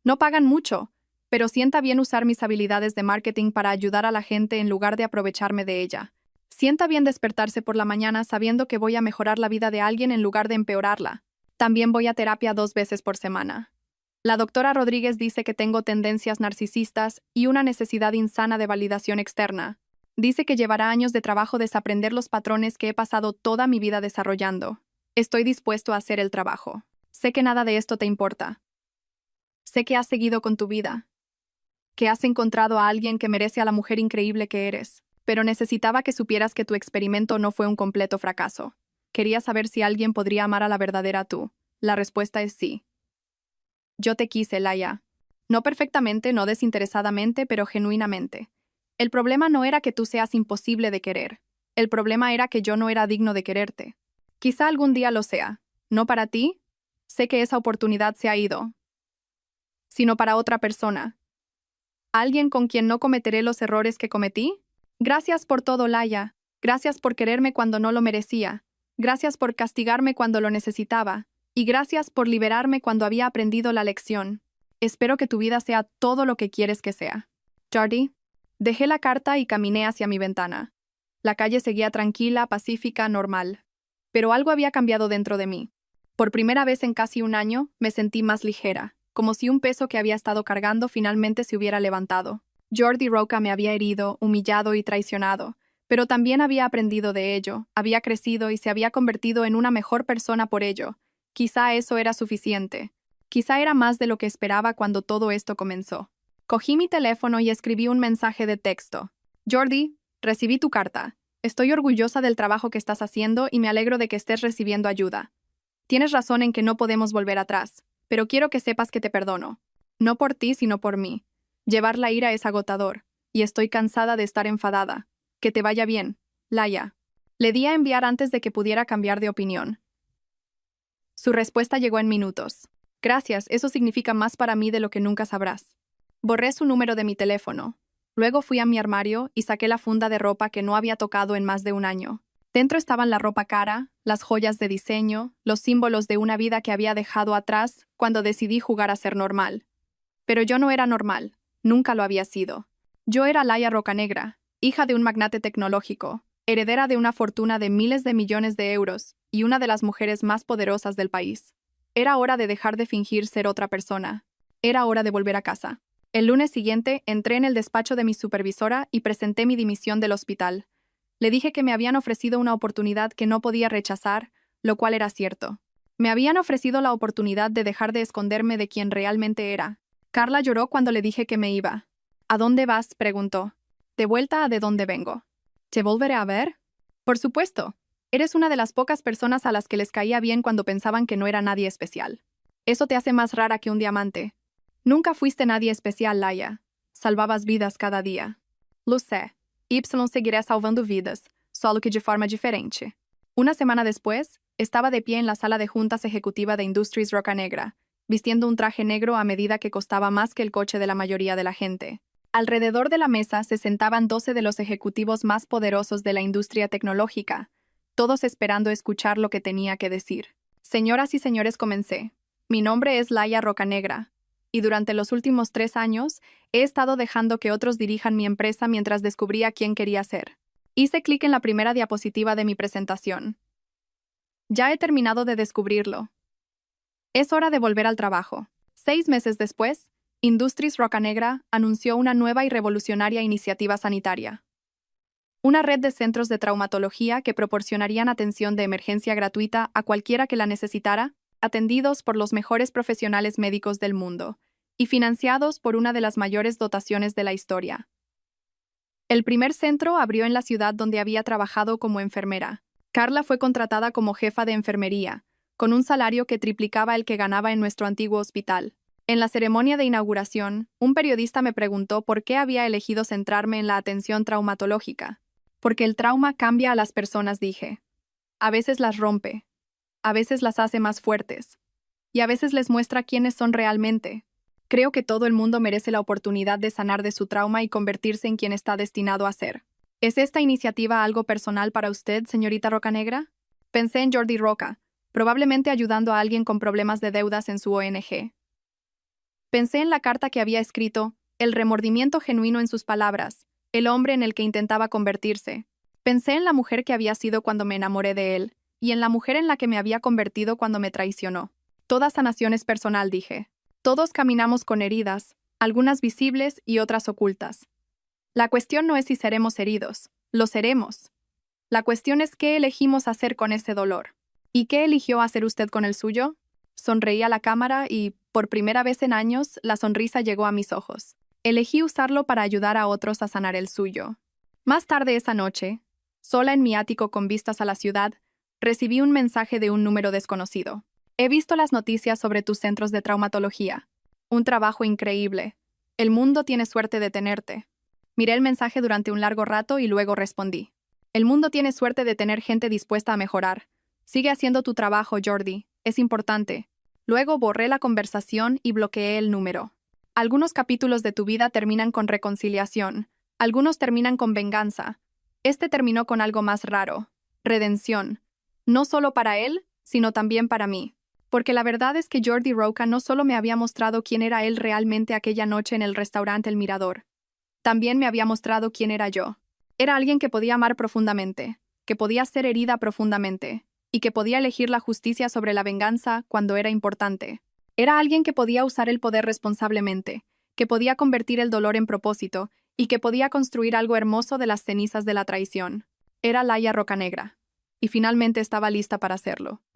No pagan mucho, pero sienta bien usar mis habilidades de marketing para ayudar a la gente en lugar de aprovecharme de ella. Sienta bien despertarse por la mañana sabiendo que voy a mejorar la vida de alguien en lugar de empeorarla. También voy a terapia 2 veces por semana. La doctora Rodríguez dice que tengo tendencias narcisistas y una necesidad insana de validación externa. Dice que llevará años de trabajo desaprender los patrones que he pasado toda mi vida desarrollando. Estoy dispuesto a hacer el trabajo. Sé que nada de esto te importa. Sé que has seguido con tu vida, que has encontrado a alguien que merece a la mujer increíble que eres, pero necesitaba que supieras que tu experimento no fue un completo fracaso. Quería saber si alguien podría amar a la verdadera tú. La respuesta es sí. Yo te quise, Laia. No perfectamente, no desinteresadamente, pero genuinamente. El problema no era que tú seas imposible de querer. El problema era que yo no era digno de quererte. Quizá algún día lo sea. No para ti. Sé que esa oportunidad se ha ido. Sino para otra persona. ¿Alguien con quien no cometeré los errores que cometí? Gracias por todo, Laia. Gracias por quererme cuando no lo merecía. Gracias por castigarme cuando lo necesitaba. Y gracias por liberarme cuando había aprendido la lección. Espero que tu vida sea todo lo que quieres que sea. Jordi. Dejé la carta y caminé hacia mi ventana. La calle seguía tranquila, pacífica, normal. Pero algo había cambiado dentro de mí. Por primera vez en casi un año, me sentí más ligera, como si un peso que había estado cargando finalmente se hubiera levantado. Jordi Roca me había herido, humillado y traicionado, pero también había aprendido de ello, había crecido y se había convertido en una mejor persona por ello. Quizá eso era suficiente. Quizá era más de lo que esperaba cuando todo esto comenzó. Cogí mi teléfono y escribí un mensaje de texto. Jordi, recibí tu carta. Estoy orgullosa del trabajo que estás haciendo y me alegro de que estés recibiendo ayuda. Tienes razón en que no podemos volver atrás, pero quiero que sepas que te perdono. No por ti, sino por mí. Llevar la ira es agotador, y estoy cansada de estar enfadada. Que te vaya bien, Laia. Le di a enviar antes de que pudiera cambiar de opinión. Su respuesta llegó en minutos. Gracias, eso significa más para mí de lo que nunca sabrás. Borré su número de mi teléfono. Luego fui a mi armario y saqué la funda de ropa que no había tocado en más de un año. Dentro estaban la ropa cara, las joyas de diseño, los símbolos de una vida que había dejado atrás cuando decidí jugar a ser normal. Pero yo no era normal, nunca lo había sido. Yo era Laia Rocanegra, hija de un magnate tecnológico, heredera de una fortuna de miles de millones de euros y una de las mujeres más poderosas del país. Era hora de dejar de fingir ser otra persona. Era hora de volver a casa. El lunes siguiente entré en el despacho de mi supervisora y presenté mi dimisión del hospital. Le dije que me habían ofrecido una oportunidad que no podía rechazar, lo cual era cierto. Me habían ofrecido la oportunidad de dejar de esconderme de quien realmente era. Carla lloró cuando le dije que me iba. ¿A dónde vas?, preguntó. De vuelta a de dónde vengo. ¿Te volveré a ver? Por supuesto. Eres una de las pocas personas a las que les caía bien cuando pensaban que no era nadie especial. Eso te hace más rara que un diamante. Nunca fuiste nadie especial, Laia. Salvabas vidas cada día. Lo sé. Y seguirá salvando vidas, solo que de forma diferente. Una semana después, estaba de pie en la sala de juntas ejecutiva de Industries Rocanegra, vistiendo un traje negro a medida que costaba más que el coche de la mayoría de la gente. Alrededor de la mesa se sentaban 12 de los ejecutivos más poderosos de la industria tecnológica, todos esperando escuchar lo que tenía que decir. Señoras y señores, comencé. Mi nombre es Laia Rocanegra, y durante los últimos 3 años he estado dejando que otros dirijan mi empresa mientras descubría quién quería ser. Hice clic en la primera diapositiva de mi presentación. Ya he terminado de descubrirlo. Es hora de volver al trabajo. 6 meses después, Industries Rocanegra anunció una nueva y revolucionaria iniciativa sanitaria. Una red de centros de traumatología que proporcionarían atención de emergencia gratuita a cualquiera que la necesitara, atendidos por los mejores profesionales médicos del mundo, y financiados por una de las mayores dotaciones de la historia. El primer centro abrió en la ciudad donde había trabajado como enfermera. Carla fue contratada como jefa de enfermería, con un salario que triplicaba el que ganaba en nuestro antiguo hospital. En la ceremonia de inauguración, un periodista me preguntó por qué había elegido centrarme en la atención traumatológica. Porque el trauma cambia a las personas, dije. A veces las rompe. A veces las hace más fuertes. Y a veces les muestra quiénes son realmente. Creo que todo el mundo merece la oportunidad de sanar de su trauma y convertirse en quien está destinado a ser. ¿Es esta iniciativa algo personal para usted, señorita Rocanegra? Pensé en Jordi Roca, probablemente ayudando a alguien con problemas de deudas en su ONG. Pensé en la carta que había escrito, el remordimiento genuino en sus palabras, el hombre en el que intentaba convertirse. Pensé en la mujer que había sido cuando me enamoré de él, y en la mujer en la que me había convertido cuando me traicionó. Toda sanación es personal, dije. Todos caminamos con heridas, algunas visibles y otras ocultas. La cuestión no es si seremos heridos, lo seremos. La cuestión es qué elegimos hacer con ese dolor. ¿Y qué eligió hacer usted con el suyo? Sonreí a la cámara y, por primera vez en años, la sonrisa llegó a mis ojos. Elegí usarlo para ayudar a otros a sanar el suyo. Más tarde esa noche, sola en mi ático con vistas a la ciudad, recibí un mensaje de un número desconocido. He visto las noticias sobre tus centros de traumatología. Un trabajo increíble. El mundo tiene suerte de tenerte. Miré el mensaje durante un largo rato y luego respondí. El mundo tiene suerte de tener gente dispuesta a mejorar. Sigue haciendo tu trabajo, Jordi. Es importante. Luego borré la conversación y bloqueé el número. Algunos capítulos de tu vida terminan con reconciliación. Algunos terminan con venganza. Este terminó con algo más raro. Redención. No solo para él, sino también para mí. Porque la verdad es que Jordi Roca no solo me había mostrado quién era él realmente aquella noche en el restaurante El Mirador. También me había mostrado quién era yo. Era alguien que podía amar profundamente, que podía ser herida profundamente, y que podía elegir la justicia sobre la venganza cuando era importante. Era alguien que podía usar el poder responsablemente, que podía convertir el dolor en propósito, y que podía construir algo hermoso de las cenizas de la traición. Era Laia Rocanegra. Y finalmente estaba lista para hacerlo.